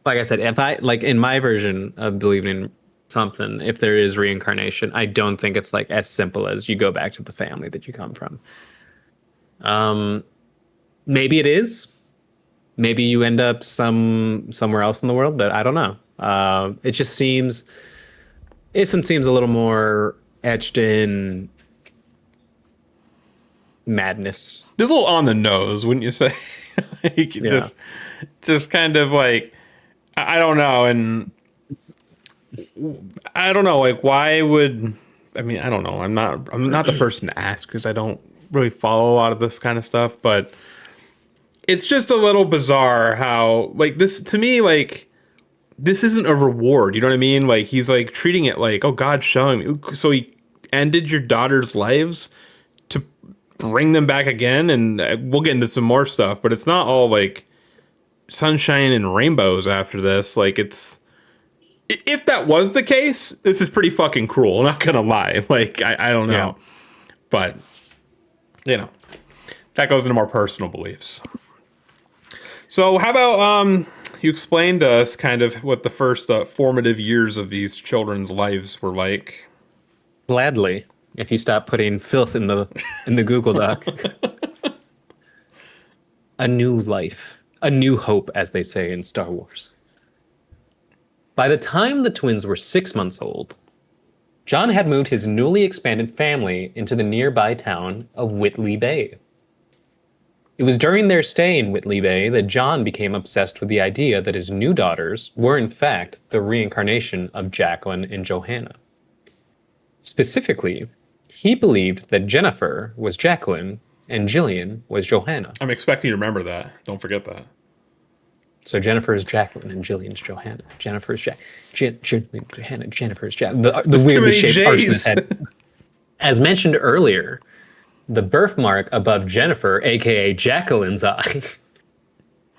like I said, if I, like in my version of believing in something, if there is reincarnation, I don't think it's like as simple as you go back to the family that you come from. Maybe it is. Maybe you end up somewhere else in the world, but I don't know. It seems a little more etched in madness. It's a little on the nose, wouldn't you say? Just kind of like, I don't know. And I don't know, like, why would, I mean, I don't know. I'm not the person to ask because I don't really follow a lot of this kind of stuff, but it's just a little bizarre how, like, this, to me, like, this isn't a reward. You know what I mean? Like, he's like treating it like, oh, God's showing me. So he ended your daughter's lives to bring them back again, and we'll get into some more stuff, but it's not all like sunshine and rainbows after this. Like, it's, if that was the case, this is pretty fucking cruel, I'm not gonna lie. Like, I don't know. But that goes into more personal beliefs. So how about you explain to us kind of what the first formative years of these children's lives were like? Gladly. If you stop putting filth in the Google Doc. A new life, a new hope, as they say in Star Wars. By the time the twins were 6 months old, John had moved his newly expanded family into the nearby town of Whitley Bay. It was during their stay in Whitley Bay that John became obsessed with the idea that his new daughters were in fact the reincarnation of Jacqueline and Johanna. Specifically, he believed that Jennifer was Jacqueline and Gillian was Johanna. I'm expecting you to remember that. Don't forget that. So Jennifer is Jacqueline and Gillian's Johanna. Jennifer is Johanna. Jennifer is Jacqueline. The weirdly shaped parts in his head. As mentioned earlier, the birthmark above Jennifer, aka Jacqueline's eye,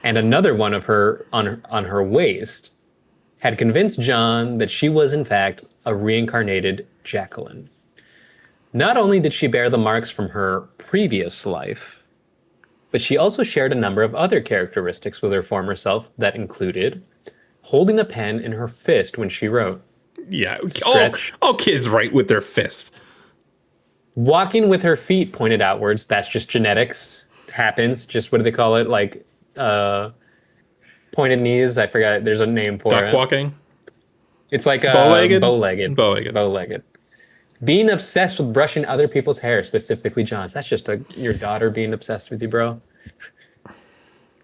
and another one of her on her waist, had convinced John that she was in fact a reincarnated Jacqueline. Not only did she bear the marks from her previous life, but she also shared a number of other characteristics with her former self that included holding a pen in her fist when she wrote. Yeah, all kids write with their fist. Walking with her feet pointed outwards. That's just genetics. Happens. Just what do they call it? Like pointed knees. I forgot. There's a name for it. Duck walking? It's like bow-legged? Bow-legged. Being obsessed with brushing other people's hair, specifically John's. That's just your daughter being obsessed with you, bro.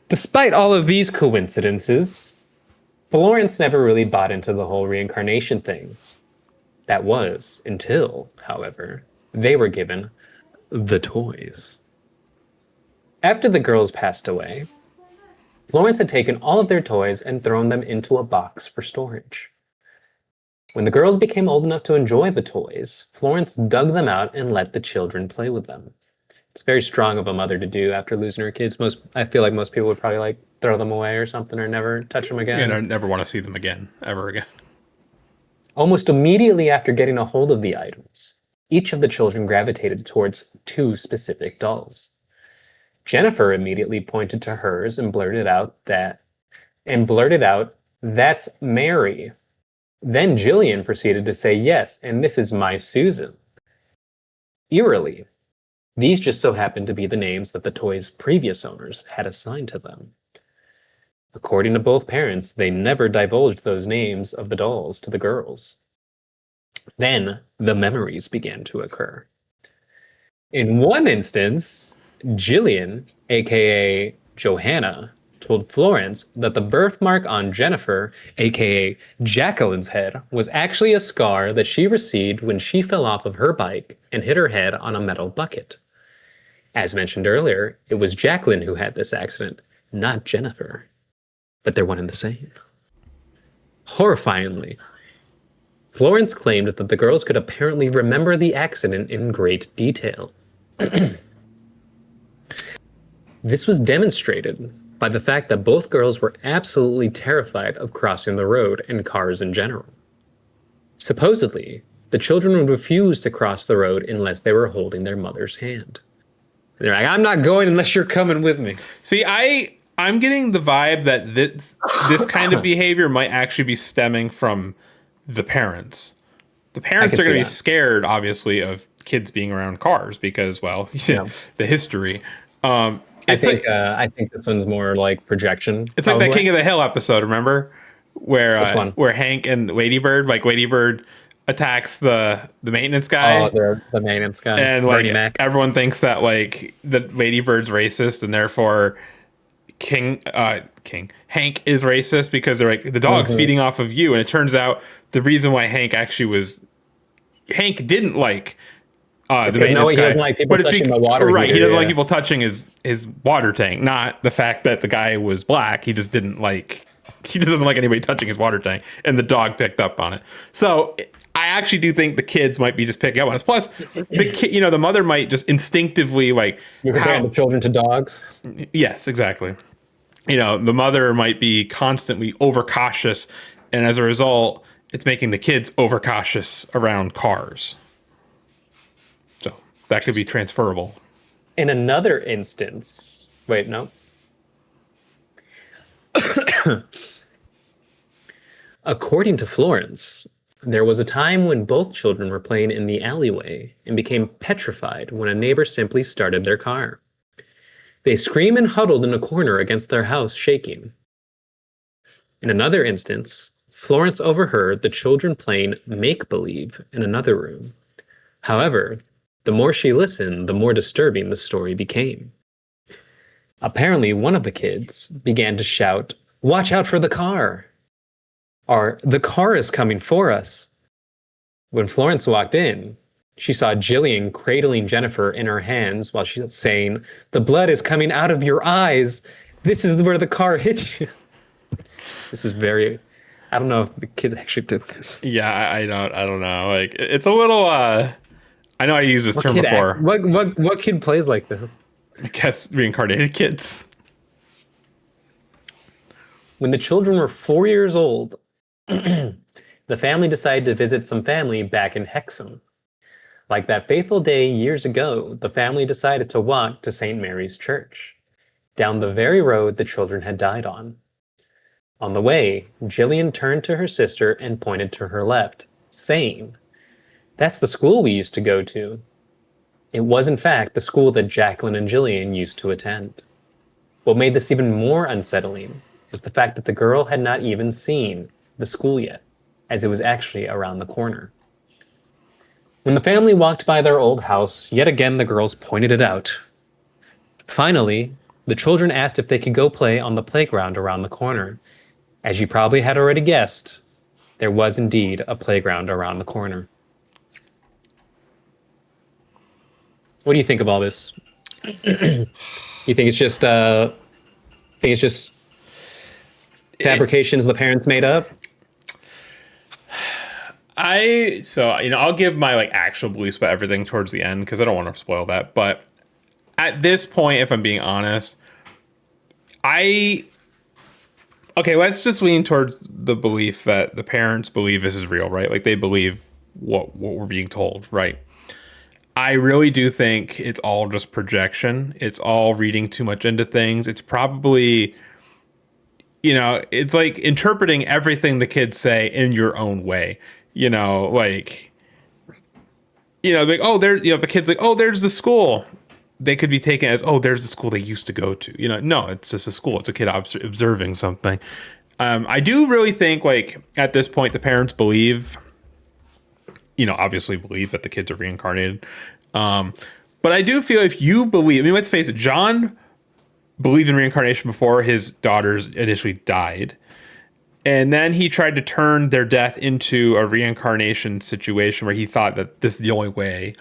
Despite all of these coincidences, Florence never really bought into the whole reincarnation thing. That was until, however, they were given the toys. After the girls passed away, Florence had taken all of their toys and thrown them into a box for storage. When the girls became old enough to enjoy the toys, Florence dug them out and let the children play with them. It's very strong of a mother to do after losing her kids. I feel like most people would probably like throw them away or something or never touch them again. And I never want to see them again, ever again. Almost immediately after getting a hold of the items, each of the children gravitated towards two specific dolls. Jennifer immediately pointed to hers and blurted out, "That's Mary." Then Gillian proceeded to say, "Yes, and this is my Susan." Eerily, these just so happened to be the names that the toys' previous owners had assigned to them. According to both parents, they never divulged those names of the dolls to the girls. Then the memories began to occur. In one instance, Gillian, aka Johanna, told Florence that the birthmark on Jennifer, aka Jacqueline's head, was actually a scar that she received when she fell off of her bike and hit her head on a metal bucket. As mentioned earlier, it was Jacqueline who had this accident, not Jennifer. But they're one and the same. Horrifyingly, Florence claimed that the girls could apparently remember the accident in great detail. This was demonstrated by the fact that both girls were absolutely terrified of crossing the road and cars in general. Supposedly, the children would refuse to cross the road unless they were holding their mother's hand. They're like, "I'm not going unless you're coming with me." See, I'm getting the vibe that this kind of behavior might actually be stemming from the parents. The parents are going to be scared, obviously, of kids being around cars because, well, the history. I think this one's more like projection. It's like that King of the Hill episode, remember? Where Hank and Wadey Bird attacks the maintenance guy. Oh, the maintenance guy. And everyone thinks that the Wadey Bird's racist and therefore Hank is racist because they're like, the dog's feeding off of you. And it turns out the reason why Hank didn't like the maintenance guy. He doesn't like people touching the water. Right, he doesn't like people touching his water tank. Not the fact that the guy was black. He just doesn't like anybody touching his water tank. And the dog picked up on it. So I actually do think the kids might be just picking up on us. Plus, the mother might just instinctively like. You're comparing the children to dogs? Yes, exactly. The mother might be constantly overcautious. And as a result, it's making the kids overcautious around cars. That could be transferable. In another instance, wait, no. According to Florence, there was a time when both children were playing in the alleyway and became petrified when a neighbor simply started their car. They screamed and huddled in a corner against their house, shaking. In another instance, Florence overheard the children playing make-believe in another room. However, the more she listened, the more disturbing the story became. Apparently, one of the kids began to shout, "Watch out for the car!" Or, "The car is coming for us." When Florence walked in, she saw Gillian cradling Jennifer in her hands while she was saying, "The blood is coming out of your eyes. This is where the car hit you." This is very... I don't know if the kids actually did this. Yeah, I don't know. Like, it's a little I know I used this term before. What kid plays like this? I guess reincarnated kids. When the children were 4 years old, the family decided to visit some family back in Hexham. Like that fateful day years ago, the family decided to walk to St. Mary's Church, down the very road the children had died on. On the way, Gillian turned to her sister and pointed to her left, saying, "That's the school we used to go to." It was, in fact, the school that Jacqueline and Gillian used to attend. What made this even more unsettling was the fact that the girl had not even seen the school yet, as it was actually around the corner. When the family walked by their old house, yet again the girls pointed it out. Finally, the children asked if they could go play on the playground around the corner. As you probably had already guessed, there was indeed a playground around the corner. What do you think of all this? You think it's just fabrications the parents made up? I'll give my actual beliefs about everything towards the end because I don't want to spoil that. But at this point, if I'm being honest, let's just lean towards the belief that the parents believe this is real, right? Like they believe what we're being told, right? I really do think it's all just projection. It's all reading too much into things. It's probably, it's like interpreting everything the kids say in your own way. Like, oh, there, the kid's like, oh, there's the school. They could be taken as, oh, there's the school they used to go to. No, it's just a school. It's a kid observing something. I do really think, at this point, the parents believe, obviously believe that the kids are reincarnated. But I do feel if you believe, let's face it, John believed in reincarnation before his daughters initially died. And then he tried to turn their death into a reincarnation situation where he thought that this is the only way.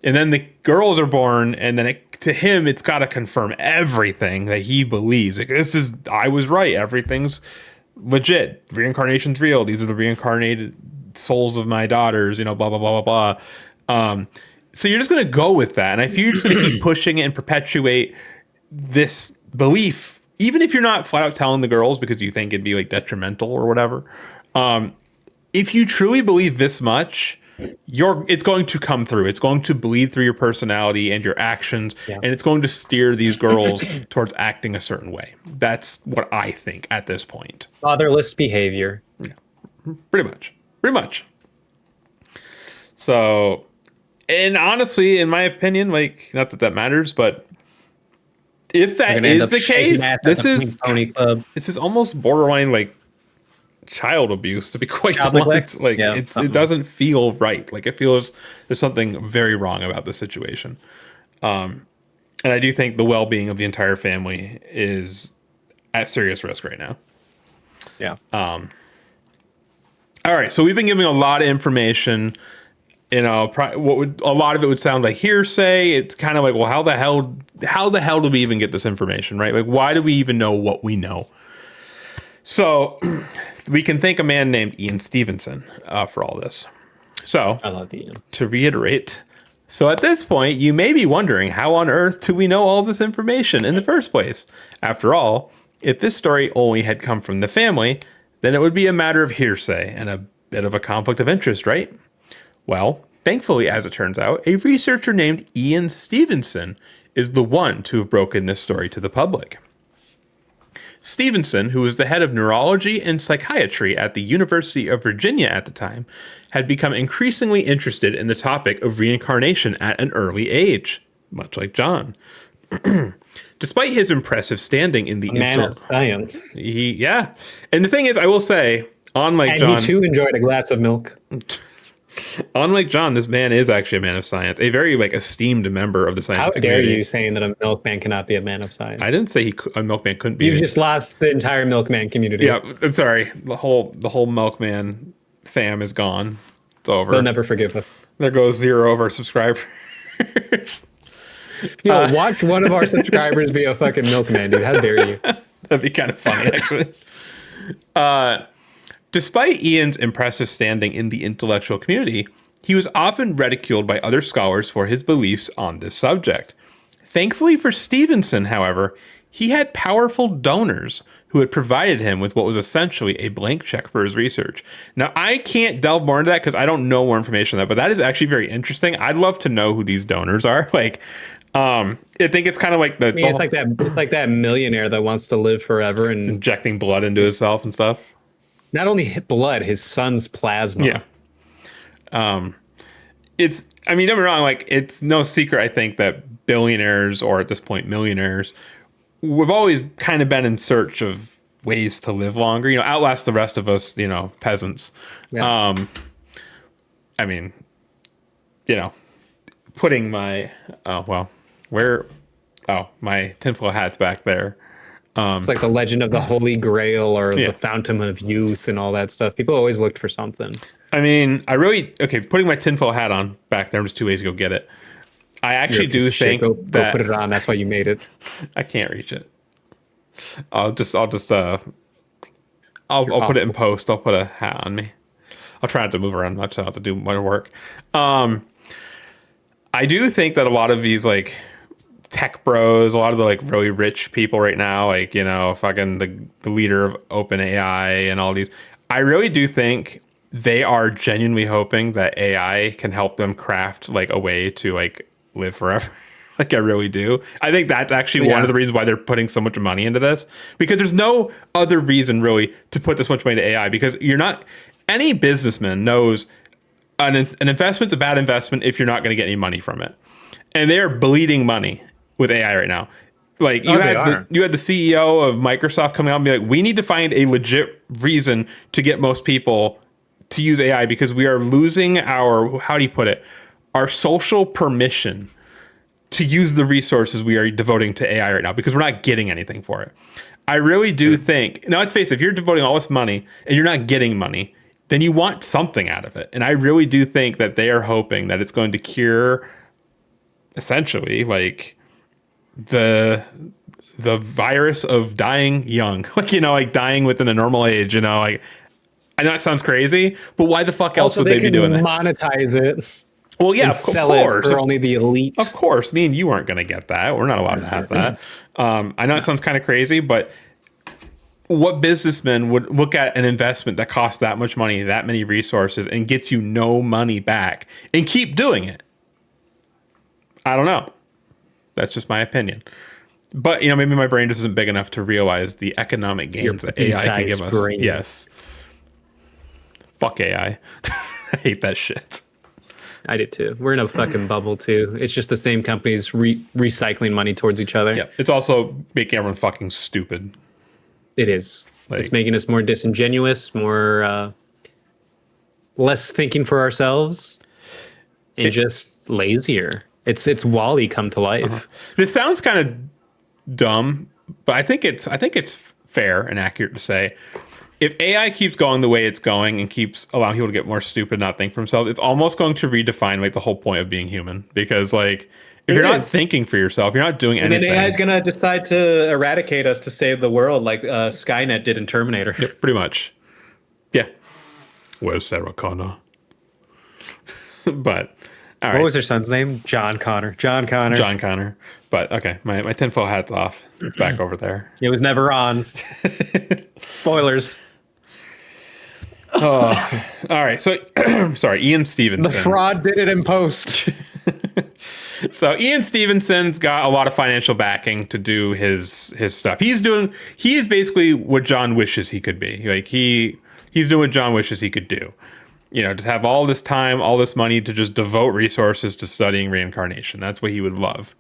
And then the girls are born, and then to him, it's got to confirm everything that he believes. Like, I was right. Everything's legit. Reincarnation's real. These are the reincarnated souls of my daughters, blah, blah, blah, blah, blah. So you're just going to go with that. And I feel you're just going to keep pushing it and perpetuate this belief, even if you're not flat out telling the girls because you think it'd be detrimental or whatever. If you truly believe this much, it's going to come through. It's going to bleed through your personality and your actions, and it's going to steer these girls towards acting a certain way. That's what I think at this point. Fatherless behavior. Yeah, pretty much. So, and honestly, in my opinion, not that matters, but if that is the case, this is almost borderline child abuse, to be quite blunt. It doesn't feel right. It feels there's something very wrong about the situation. And I do think the well-being of the entire family is at serious risk right now. Yeah. All right. So we've been giving a lot of information. A lot of it would sound like hearsay. It's kind of well, how the hell do we even get this information, right? Why do we even know what we know? So we can thank a man named Ian Stevenson for all this. So I love Ian. To reiterate, so at this point, you may be wondering, how on earth do we know all this information in the first place? After all, if this story only had come from the family, then it would be a matter of hearsay and a bit of a conflict of interest, right? Well, thankfully, as it turns out, a researcher named Ian Stevenson is the one to have broken this story to the public. Stevenson, who was the head of neurology and psychiatry at the University of Virginia at the time, had become increasingly interested in the topic of reincarnation at an early age, much like John. Despite his impressive standing in the man of science. And the thing is, I will say, unlike and John, he too enjoyed a glass of milk. Unlike John, this man is actually a man of science, a very like esteemed member of the How scientific dare community. you saying that a milkman cannot be a man of science? I didn't say a milkman couldn't be. You just lost the entire milkman community. Yeah, I'm sorry. The whole milkman fam is gone. It's over. They'll never forgive us. There goes 0 of our subscribers. Watch one of our subscribers be a fucking milkman, dude. How dare you? That'd be kind of funny, actually. Despite Ian's impressive standing in the intellectual community, he was often ridiculed by other scholars for his beliefs on this subject. Thankfully for Stevenson, however, he had powerful donors who had provided him with what was essentially a blank check for his research. Now, I can't delve more into that because I don't know more information on that, but that is actually very interesting. I'd love to know who these donors are. I think it's kind of like it's like that millionaire that wants to live forever and injecting blood into himself and stuff. Not only blood, his son's plasma. Yeah. Don't get me wrong, like, it's no secret, I think, that billionaires, or at this point millionaires, we've always kind of been in search of ways to live longer, outlast the rest of us, peasants. Yeah. Putting my my tinfoil hat's back there. It's like the legend of the Holy Grail or the Fountain of Youth and all that stuff. People always looked for something. Putting my tinfoil hat on back there, I'm just too lazy to go get it. I actually do think go put it on. That's why you made it. I can't reach it. I'll put it in post. I'll put a hat on me. I'll try not to move around much. I don't have to do my work. I do think that a lot of these like tech bros, a lot of the like really rich people right now, like, fucking the leader of OpenAI and all these, I really do think they are genuinely hoping that AI can help them craft like a way to like live forever. Like, I really do. I think that's actually one of the reasons why they're putting so much money into this, because there's no other reason really to put this much money into AI, because any businessman knows an investment's a bad investment if you're not going to get any money from it. And they're bleeding money with AI right now. Like, you had the CEO of Microsoft coming out and be like, we need to find a legit reason to get most people to use AI, because we are losing our, how do you put it, our social permission to use the resources we are devoting to AI right now, because we're not getting anything for it. I really do think, now let's face it, if you're devoting all this money and you're not getting money, then you want something out of it. And I really do think that they are hoping that it's going to cure, essentially, like the virus of dying young, like dying within a normal age. Like, I know it sounds crazy, but why the fuck else would they be doing that? Monetize it. Well, yeah, of course. It for only the elite. Of course. Me and you aren't going to get that. We're not allowed to have that. I know it sounds kind of crazy, but what businessman would look at an investment that costs that much money, that many resources, and gets you no money back and keep doing it? I don't know. That's just my opinion. But, maybe my brain just isn't big enough to realize the economic gains that AI can give us. Brain. Yes. Fuck AI. I hate that shit. I did too. We're in a fucking bubble too. It's just the same companies recycling money towards each other. Yeah. It's also making everyone fucking stupid. It is. It's making us more disingenuous, more less thinking for ourselves, and just lazier. It's Wall-E come to life. Uh-huh. This sounds kind of dumb, but I think it's fair and accurate to say, if AI keeps going the way it's going and keeps allowing people to get more stupid, not think for themselves, it's almost going to redefine like the whole point of being human. Because like, if you're not thinking for yourself, you're not doing anything. And then AI is going to decide to eradicate us to save the world, like Skynet did in Terminator. Yeah, pretty much. Yeah. Where's Sarah Connor? But all right. What was her son's name? John Connor. But okay, my tinfoil hat's off. It's back over there. It was never on. Spoilers. Oh, all right. So, sorry, Ian Stevenson. The fraud did it in post. So Ian Stevenson's got a lot of financial backing to do his stuff. He is basically what John wishes he could be. Like he's doing what John wishes he could do. Just have all this time, all this money to just devote resources to studying reincarnation. That's what he would love.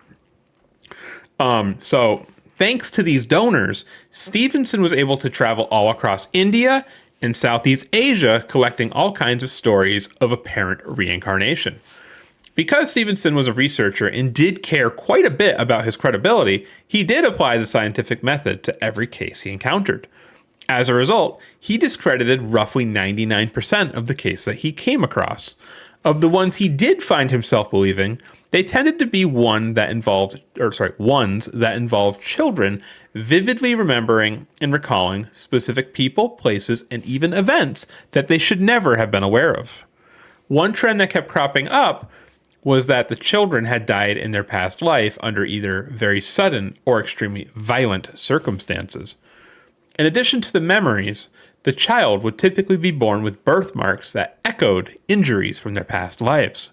So thanks to these donors, Stevenson was able to travel all across India, in Southeast Asia, collecting all kinds of stories of apparent reincarnation. Because Stevenson was a researcher and did care quite a bit about his credibility, he did apply the scientific method to every case he encountered. As a result, he discredited roughly 99% of the cases that he came across. Of the ones he did find himself believing, they tended to be ones that involved children vividly remembering and recalling specific people, places, and even events that they should never have been aware of. One trend that kept cropping up was that the children had died in their past life under either very sudden or extremely violent circumstances. In addition to the memories, the child would typically be born with birthmarks that echoed injuries from their past lives.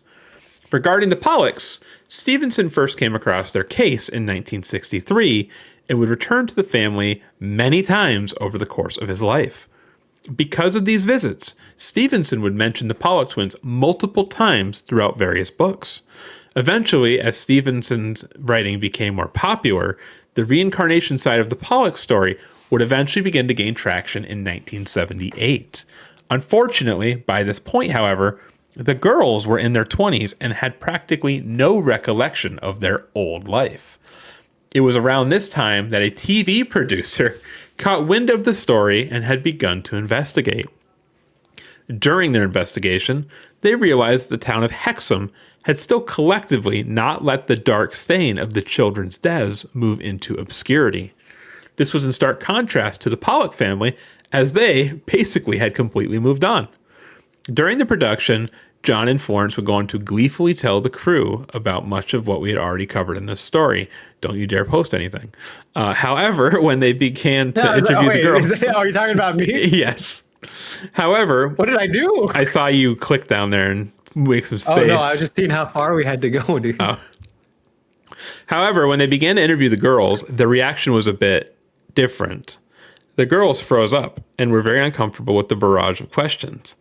Regarding the Pollocks, Stevenson first came across their case in 1963 and would return to the family many times over the course of his life. Because of these visits, Stevenson would mention the Pollock twins multiple times throughout various books. Eventually, as Stevenson's writing became more popular, the reincarnation side of the Pollock story would eventually begin to gain traction in 1978. Unfortunately, by this point, however, the girls were in their 20s and had practically no recollection of their old life. It was around this time that a TV producer caught wind of the story and had begun to investigate. During their investigation, they realized the town of Hexham had still collectively not let the dark stain of the children's deaths move into obscurity. This was in stark contrast to the Pollock family, as they basically had completely moved on. During the production, John and Florence would go on to gleefully tell the crew about much of what we had already covered in this story. Don't you dare post anything. However, when they began to interview the girls... Are you talking about me? Yes. However... What did I do? I saw you click down there and make some space. Oh, no, I was just seeing how far we had to go, dude. Oh. However, when they began to interview the girls, the reaction was a bit different. The girls froze up and were very uncomfortable with the barrage of questions.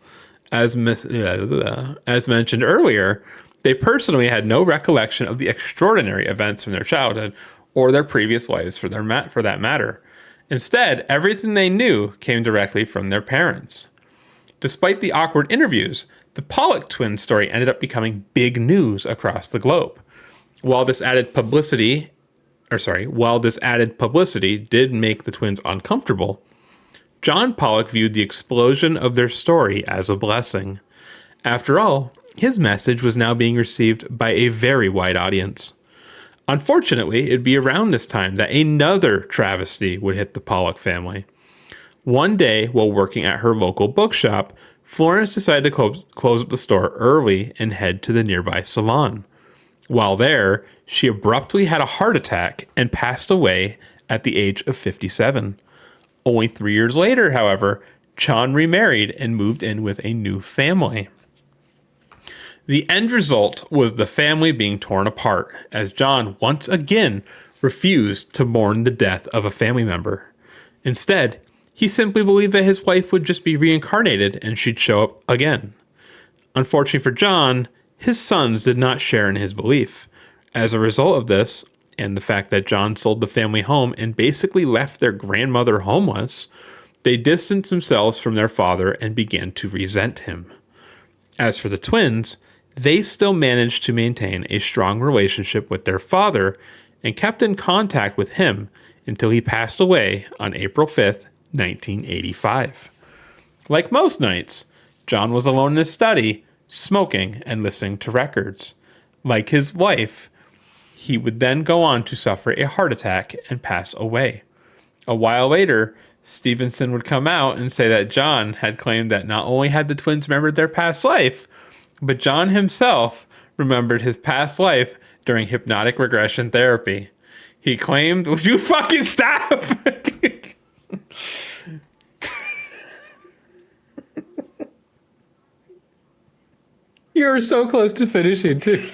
As mentioned earlier, they personally had no recollection of the extraordinary events from their childhood or their previous lives for that matter. Instead, everything they knew came directly from their parents. Despite the awkward interviews, the Pollock twins story ended up becoming big news across the globe. While this added publicity did make the twins uncomfortable, John Pollock viewed the explosion of their story as a blessing. After all, his message was now being received by a very wide audience. Unfortunately, it'd be around this time that another travesty would hit the Pollock family. One day, while working at her local bookshop, Florence decided to close up the store early and head to the nearby salon. While there, she abruptly had a heart attack and passed away at the age of 57. Only 3 years later, however, John remarried and moved in with a new family. The end result was the family being torn apart, as John once again refused to mourn the death of a family member. Instead, he simply believed that his wife would just be reincarnated and she'd show up again. Unfortunately for John, his sons did not share in his belief. As a result of this, and the fact that John sold the family home and basically left their grandmother homeless, they distanced themselves from their father and began to resent him. As for the twins, they still managed to maintain a strong relationship with their father and kept in contact with him until he passed away on April 5th, 1985. Like most nights, John was alone in his study, smoking and listening to records. Like his wife, he would then go on to suffer a heart attack and pass away. A while later, Stevenson would come out and say that John had claimed that not only had the twins remembered their past life, but John himself remembered his past life during hypnotic regression therapy. He claimed, would you fucking stop? You're so close to finishing, too.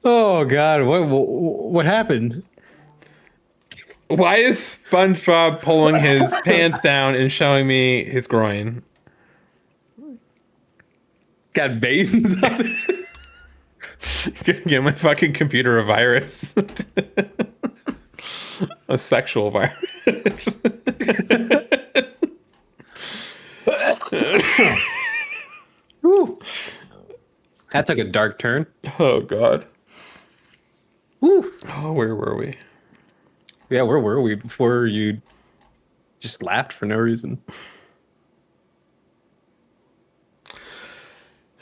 Oh, God. What happened? Why is SpongeBob pulling his pants down and showing me his groin? Got veins on it? You're gonna give my fucking computer a virus. A sexual virus. That took a dark turn. Oh, God. Woo. Oh, where were we? Yeah, where were we before you just laughed for no reason?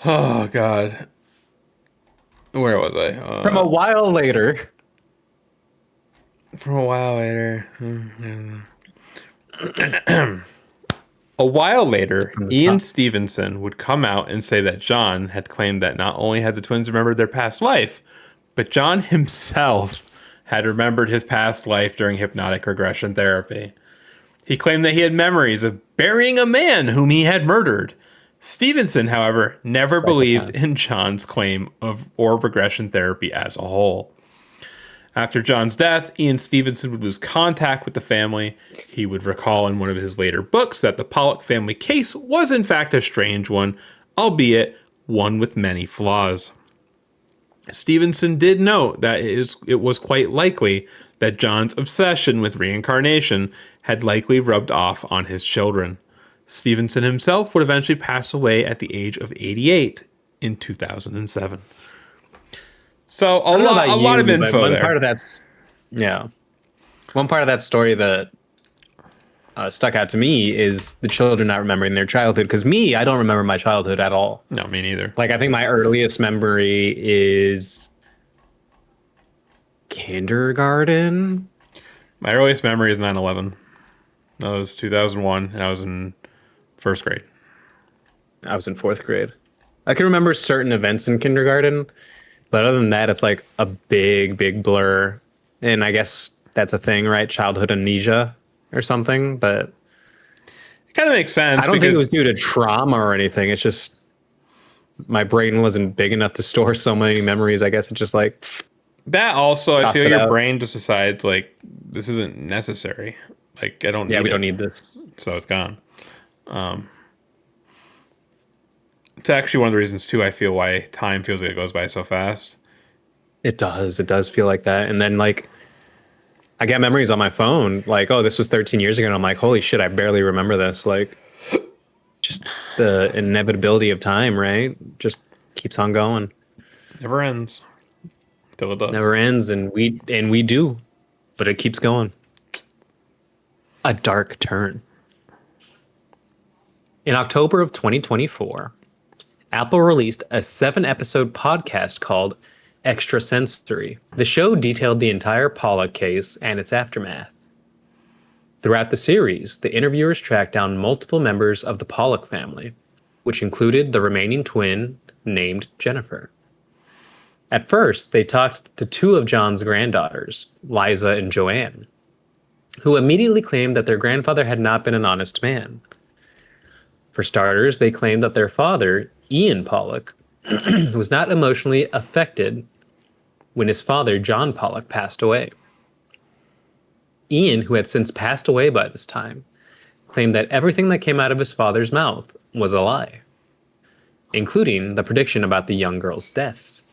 Oh, God. Where was I? From a while later. From a while later. A while later, Ian Stevenson would come out and say that John had claimed that not only had the twins remembered their past life, but John himself had remembered his past life during hypnotic regression therapy. He claimed that he had memories of burying a man whom he had murdered. Stevenson, however, never believed in John's claim or regression therapy as a whole. After John's death, Ian Stevenson would lose contact with the family. He would recall in one of his later books that the Pollock family case was in fact a strange one, albeit one with many flaws. Stevenson did note that it was quite likely that John's obsession with reincarnation had likely rubbed off on his children. Stevenson himself would eventually pass away at the age of 88 in 2007. So a lot of info one there. Part of that, yeah. One part of that story that stuck out to me is the children not remembering their childhood. Because I don't remember my childhood at all. No, me neither. Like, I think my earliest memory is kindergarten. My earliest memory is 9/11. That was 2001, and I was in first grade. I was in fourth grade. I can remember certain events in kindergarten, but other than that, it's like a big blur. And I guess that's a thing, right? Childhood amnesia or something. But it kind of makes sense. I don't think it was due to trauma or anything. It's just my brain wasn't big enough to store so many memories. I guess it's just like that. Also, I feel your out. brain just decides like this isn't necessary. Like I don't. Yeah, need we it. don't need this. So it's gone. It's actually one of the reasons too. I feel why time feels like it goes by so fast. It does. It does feel like that. And then like, I get memories on my phone. Like, oh, this was 13 years ago. And I'm like, holy shit, I barely remember this. Like, just the inevitability of time, right? Just keeps on going. Never ends. Till it does. Never ends, and we do, but it keeps going. A dark turn. In October of 2024, Apple released a 7-episode podcast called Extrasensory. The show detailed the entire Pollock case and its aftermath. Throughout the series, the interviewers tracked down multiple members of the Pollock family, which included the remaining twin named Jennifer. At first, they talked to 2 of John's granddaughters, Liza and Joanne, who immediately claimed that their grandfather had not been an honest man. For starters, they claimed that their father, Ian Pollock, was not emotionally affected when his father, John Pollock, passed away. Ian, who had since passed away by this time, claimed that everything that came out of his father's mouth was a lie, including the prediction about the young girls' deaths.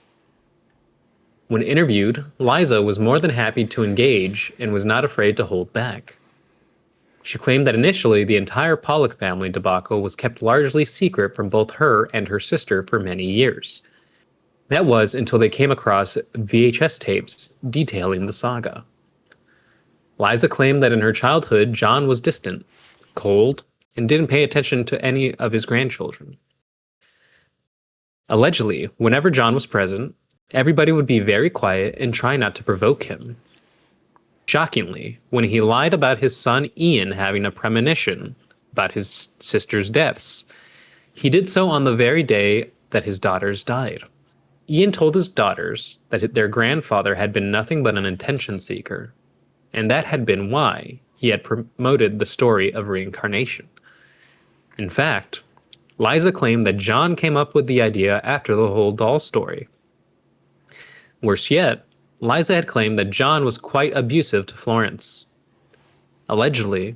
When interviewed, Liza was more than happy to engage and was not afraid to hold back. She claimed that initially the entire Pollock family debacle was kept largely secret from both her and her sister for many years. That was until they came across VHS tapes detailing the saga. Liza claimed that in her childhood, John was distant, cold, and didn't pay attention to any of his grandchildren. Allegedly, whenever John was present, everybody would be very quiet and try not to provoke him. Shockingly, when he lied about his son Ian having a premonition about his sister's deaths, he did so on the very day that his daughters died. Ian told his daughters that their grandfather had been nothing but an attention seeker, and that had been why he had promoted the story of reincarnation. In fact, Liza claimed that John came up with the idea after the whole doll story. Worse yet, Liza had claimed that John was quite abusive to Florence. Allegedly,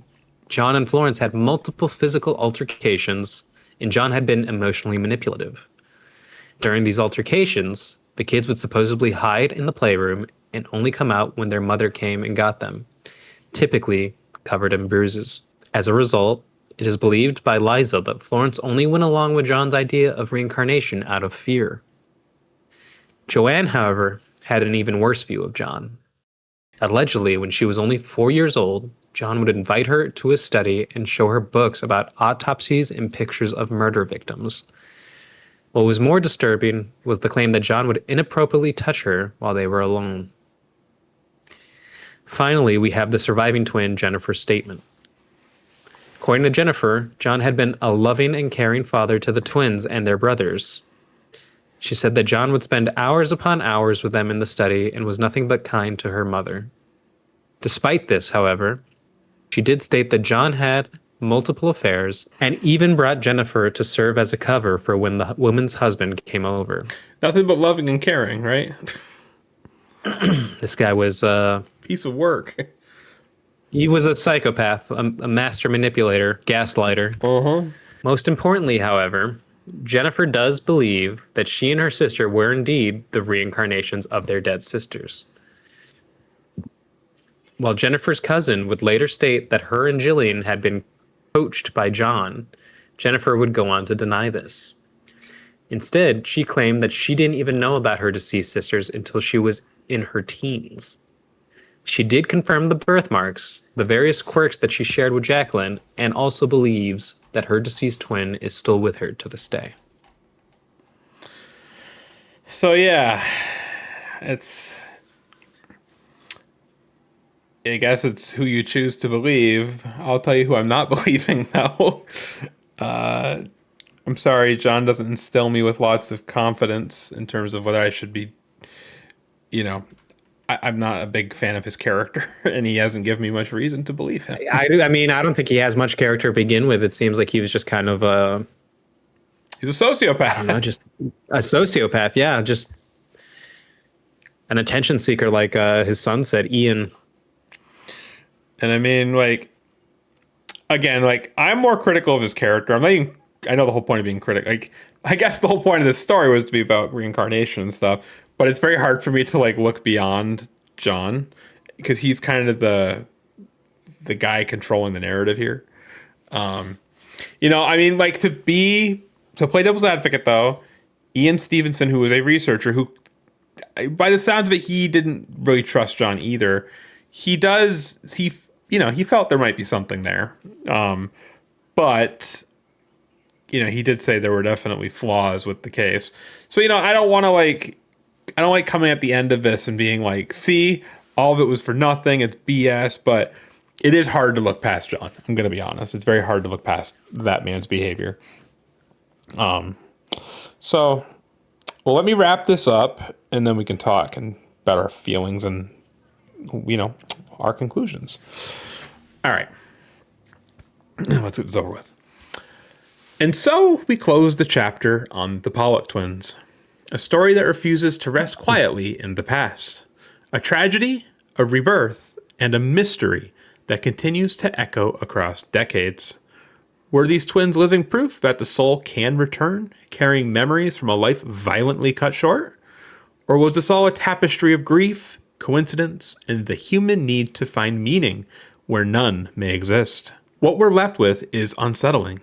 John and Florence had multiple physical altercations, and John had been emotionally manipulative. During these altercations, the kids would supposedly hide in the playroom and only come out when their mother came and got them, typically covered in bruises. As a result, it is believed by Liza that Florence only went along with John's idea of reincarnation out of fear. Joanne, however, had an even worse view of John. Allegedly, when she was only 4 years old, John would invite her to his study and show her books about autopsies and pictures of murder victims. What was more disturbing was the claim that John would inappropriately touch her while they were alone. Finally, we have the surviving twin, Jennifer's statement. According to Jennifer, John had been a loving and caring father to the twins and their brothers. She said that John would spend hours upon hours with them in the study and was nothing but kind to her mother. Despite this, however, she did state that John had multiple affairs and even brought Jennifer to serve as a cover for when the woman's husband came over. Nothing but loving and caring, right? This guy was piece of work. He was a psychopath, a master manipulator, gaslighter. Uh-huh. Most importantly, however, Jennifer does believe that she and her sister were indeed the reincarnations of their dead sisters. While Jennifer's cousin would later state that her and Gillian had been coached by John, Jennifer would go on to deny this. Instead, she claimed that she didn't even know about her deceased sisters until she was in her teens. She did confirm the birthmarks, the various quirks that she shared with Jacqueline, and also believes that her deceased twin is still with her to this day. So yeah, I guess it's who you choose to believe. I'll tell you who I'm not believing, though. I'm sorry, John doesn't instill me with lots of confidence in terms of whether I should be, I'm not a big fan of his character, and he hasn't given me much reason to believe him. I don't think he has much character to begin with. It seems like he was just kind of he's a sociopath. I don't know, just a sociopath. Yeah, just an attention seeker, like his son said, Ian. And I mean, again, I'm more critical of his character. I know the whole point of being critical. I guess the whole point of this story was to be about reincarnation and stuff. But it's very hard for me to look beyond John, because he's kind of the guy controlling the narrative here. To play devil's advocate though, Ian Stevenson, who was a researcher who, by the sounds of it, he didn't really trust John either. He felt there might be something there. But he did say there were definitely flaws with the case. So, I don't want to I don't like coming at the end of this and being see, all of it was for nothing. It's BS, but it is hard to look past John. I'm going to be honest. It's very hard to look past that man's behavior. So, well, let me wrap this up and then we can talk about our feelings and, our conclusions. All right. Let's get this over with. And so we close the chapter on the Pollock twins. A story that refuses to rest quietly in the past. A tragedy, a rebirth, and a mystery that continues to echo across decades. Were these twins living proof that the soul can return, carrying memories from a life violently cut short? Or was this all a tapestry of grief, coincidence, and the human need to find meaning where none may exist? What we're left with is unsettling.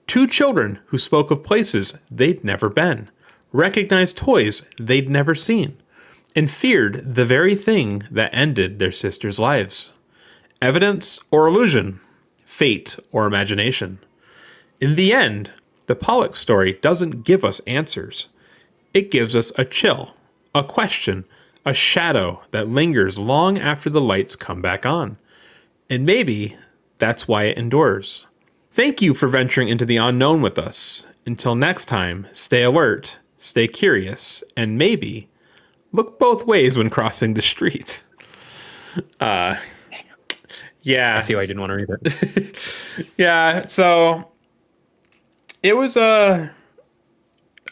Two children who spoke of places they'd never been, recognized toys they'd never seen, and feared the very thing that ended their sisters' lives. Evidence or illusion? Fate or imagination? In the end, the Pollock story doesn't give us answers. It gives us a chill, a question, a shadow that lingers long after the lights come back on. And maybe that's why it endures. Thank you for venturing into the unknown with us. Until next time, stay alert, stay curious, and maybe look both ways when crossing the street. Yeah. I see why I didn't want to read it. Yeah, so it was I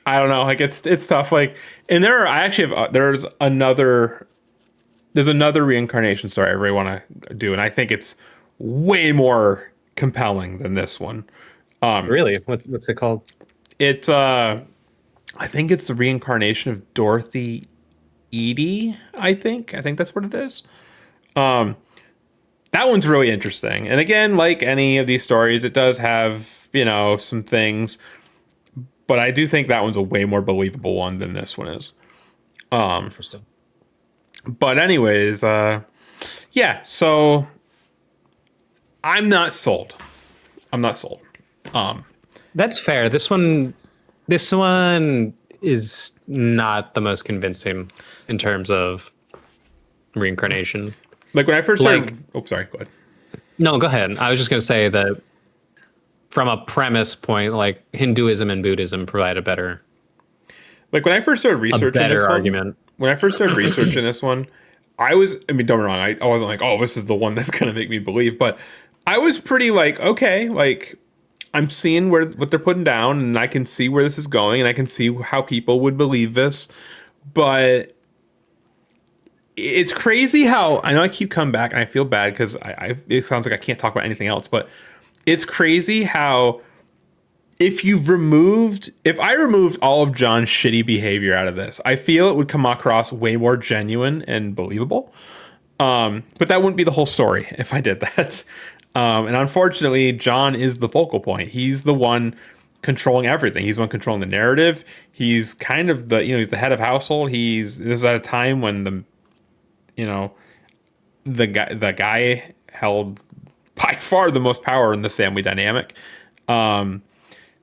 don't know, it's tough. And there's another reincarnation story I really want to do, and I think it's way more compelling than this one. Really? What's it called? It's I think it's the reincarnation of Dorothy Eady, I think that's what it is. That one's really interesting. And again, like any of these stories, it does have, some things, but I do think that one's a way more believable one than this one is. Interesting. But anyways, yeah. So I'm not sold. I'm not sold. That's fair. This one is not the most convincing in terms of reincarnation. Like when I first started. Oh, sorry. Go ahead. No, go ahead. I was just going to say that from a premise point, like Hinduism and Buddhism provide a better Like when I first started researching this argument. When I first started researching this one, I mean, don't get me wrong, I wasn't like, oh, this is the one that's going to make me believe, but I was pretty like, okay, like I'm seeing what they're putting down and I can see where this is going and I can see how people would believe this, but it's crazy how, I know I keep coming back and I feel bad because it sounds like I can't talk about anything else, but it's crazy how if I removed all of John's shitty behavior out of this, I feel it would come across way more genuine and believable. But that wouldn't be the whole story if I did that. And unfortunately, John is the focal point. He's the one controlling everything. He's the one controlling the narrative. He's kind of he's the head of household. This is at a time when the guy held by far the most power in the family dynamic.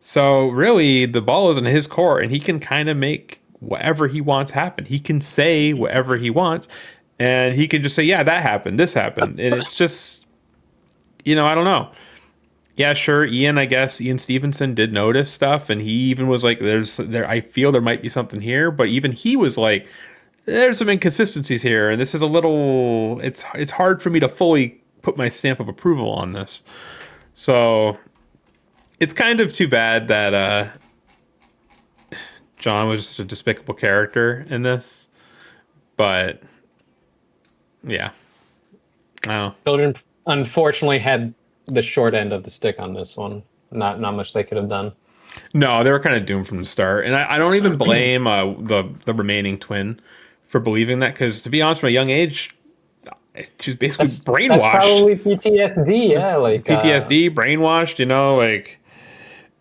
So really the ball is in his court and he can kind of make whatever he wants happen. He can say whatever he wants and he can just say, yeah, that happened, this happened. And it's just, I don't know. Yeah, sure. Ian Stevenson did notice stuff and he even was like, I feel there might be something here. But even he was like, there's some inconsistencies here. And this is it's hard for me to fully put my stamp of approval on this. So it's kind of too bad that John was just a despicable character in this. But yeah. Oh. Children unfortunately had the short end of the stick on this one. Not much they could have done. No, they were kind of doomed from the start. And I don't even blame the remaining twin for believing that, because to be honest, from a young age, she was basically brainwashed. That's probably PTSD, yeah. Like PTSD, brainwashed, like...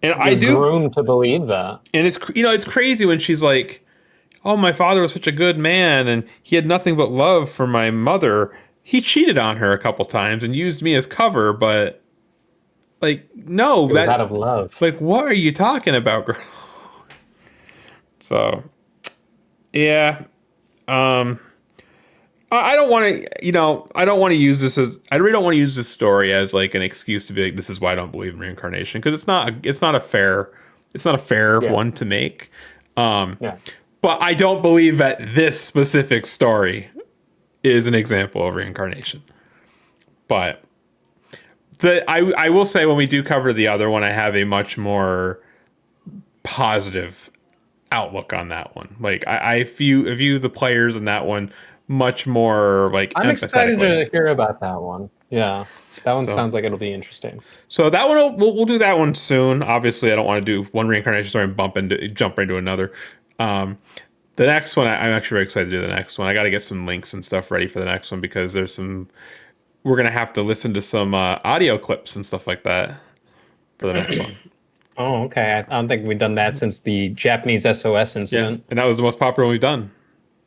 And I do groomed to believe that. And it's crazy when she's like, "Oh, my father was such a good man and he had nothing but love for my mother. He cheated on her a couple times and used me as cover, but like, no, that out of love. Like, what are you talking about, girl?" So, yeah. I don't want to, I don't want to use I really don't want to use this story as like an excuse to be like, this is why I don't believe in reincarnation. Because it's not a fair one to make. But I don't believe that this specific story is an example of reincarnation. But I will say when we do cover the other one, I have a much more positive outlook on that one. Like I view the players in that one much more like I'm excited to hear about that one. Yeah, that one sounds like it'll be interesting. So that one we'll do that one soon. Obviously, I don't want to do one reincarnation story and jump into another. The next one, I'm actually very excited to do the next one. I got to get some links and stuff ready for the next one because we're gonna have to listen to some audio clips and stuff like that for the next one. Oh, okay. I don't think we've done that since the Japanese SOS incident. Yeah, and that was the most popular one we've done.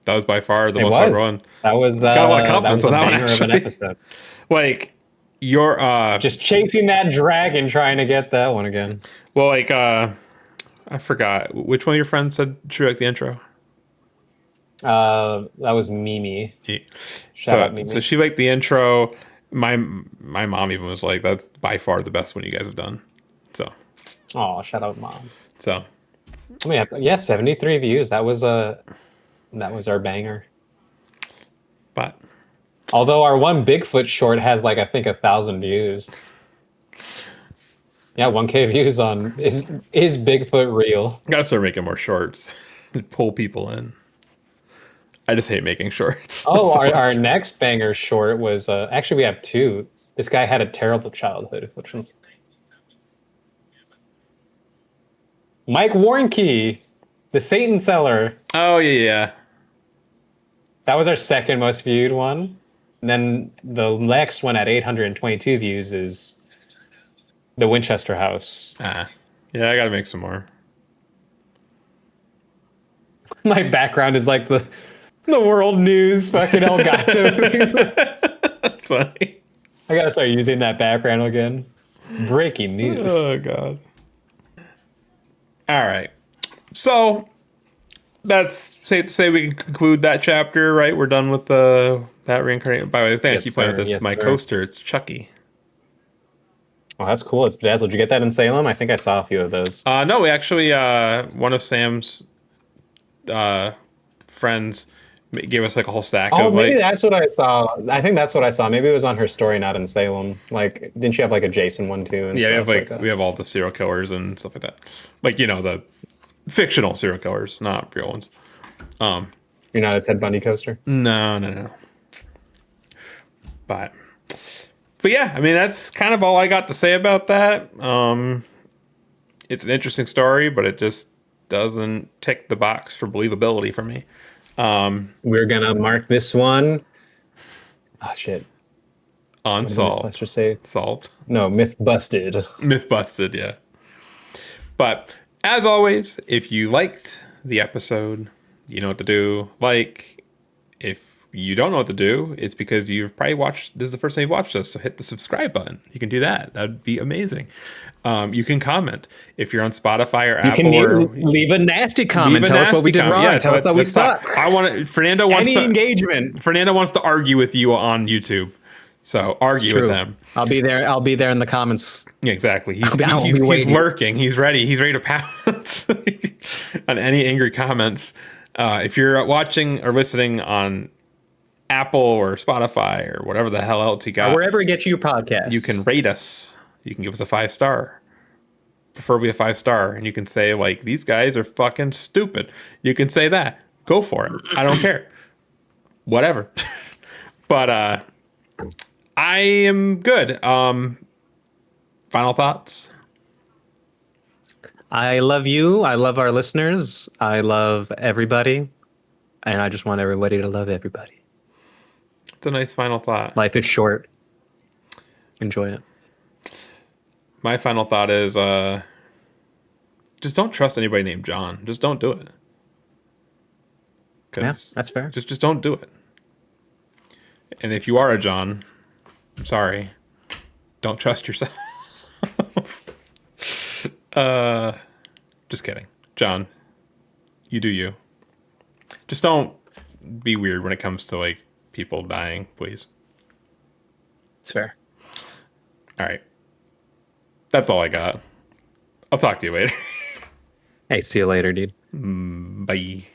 That was by far the most popular one. That was got a lot of compliments on that one, actually. Of an episode. Like you're just chasing that dragon, trying to get that one again. Well, like I forgot which one of your friends said she liked the intro. That was Mimi. Yeah. Shout out Mimi. So she liked the intro. My mom even was like, "That's by far the best one you guys have done." So. Oh, shout out mom. So. I mean, 73 views. That was our banger. But although our one Bigfoot short has like I think 1,000 views. Yeah, 1K views on is Bigfoot real? Gotta start making more shorts. Pull people in. I just hate making shorts. Oh, so our next banger short was actually we have two. This guy had a terrible childhood, which was Mike Warnke, the Satan Seller. Oh yeah. That was our second most viewed one. And then the next one at 822 views is the Winchester House. Yeah, I gotta make some more. My background is like the world news fucking Elgato thing. That's funny. I gotta start using that background again. Breaking news. Oh god. All right. So that's safe to say we can conclude that chapter, right? We're done with that reincarnation. By the way, the thing I Yes, keep playing with sir. this Yes, my sir. coaster. It's Chucky. Oh, that's cool. It's bedazzled. Did you get that in Salem? I think I saw a few of those. No, we actually one of Sam's friends gave us like a whole stack Oh, of maybe like that's what I saw. I think that's what I saw. Maybe it was on her story, not in Salem. Like, didn't she have like a Jason one too? And yeah, we have stuff like that? we have all the serial killers and stuff like that. Like, you know, the fictional serial killers, not real ones. You're not a Ted Bundy coaster? No. But yeah, I mean that's kind of all I got to say about that. It's an interesting story, but it just doesn't tick the box for believability for me. We're gonna mark this one. Oh shit! Unsolved. Let's just say Solved. no. Myth busted. Myth busted, yeah. But as always, if you liked the episode, you know what to do. Like, if you don't know what to do, it's because you've probably watched, this is the first time you've watched us, so hit the subscribe button. You can do that. That'd be amazing. You can comment. If you're on Spotify or Apple, or leave a nasty comment. Tell us what we did wrong. Yeah, Tell us that we suck. I want to, Fernando wants Any to, engagement. Fernando wants to argue with you on YouTube. So argue with him. I'll be there. I'll be there in the comments. Yeah, exactly. I'll be He's waiting. lurking. He's ready. He's ready to pounce on any angry comments. If you're watching or listening on Apple or Spotify or whatever the hell else you got, Or wherever you get your podcasts, you can rate us. You can give us a 5-star, preferably a 5-star, and you can say like, these guys are fucking stupid. You can say that. Go for it. I don't care. Whatever. But I am good. Final thoughts? I love you. I love our listeners. I love everybody, and I just want everybody to love everybody. It's a nice final thought. Life is short. Enjoy it. My final thought is just don't trust anybody named John. Just don't do it. Yeah, that's fair. Just don't do it. And if you are a John, I'm sorry. Don't trust yourself. Just kidding. John, you do you. Just don't be weird when it comes to like people dying, please. It's fair. All right. That's all I got. I'll talk to you later. Hey, see you later, dude. Bye.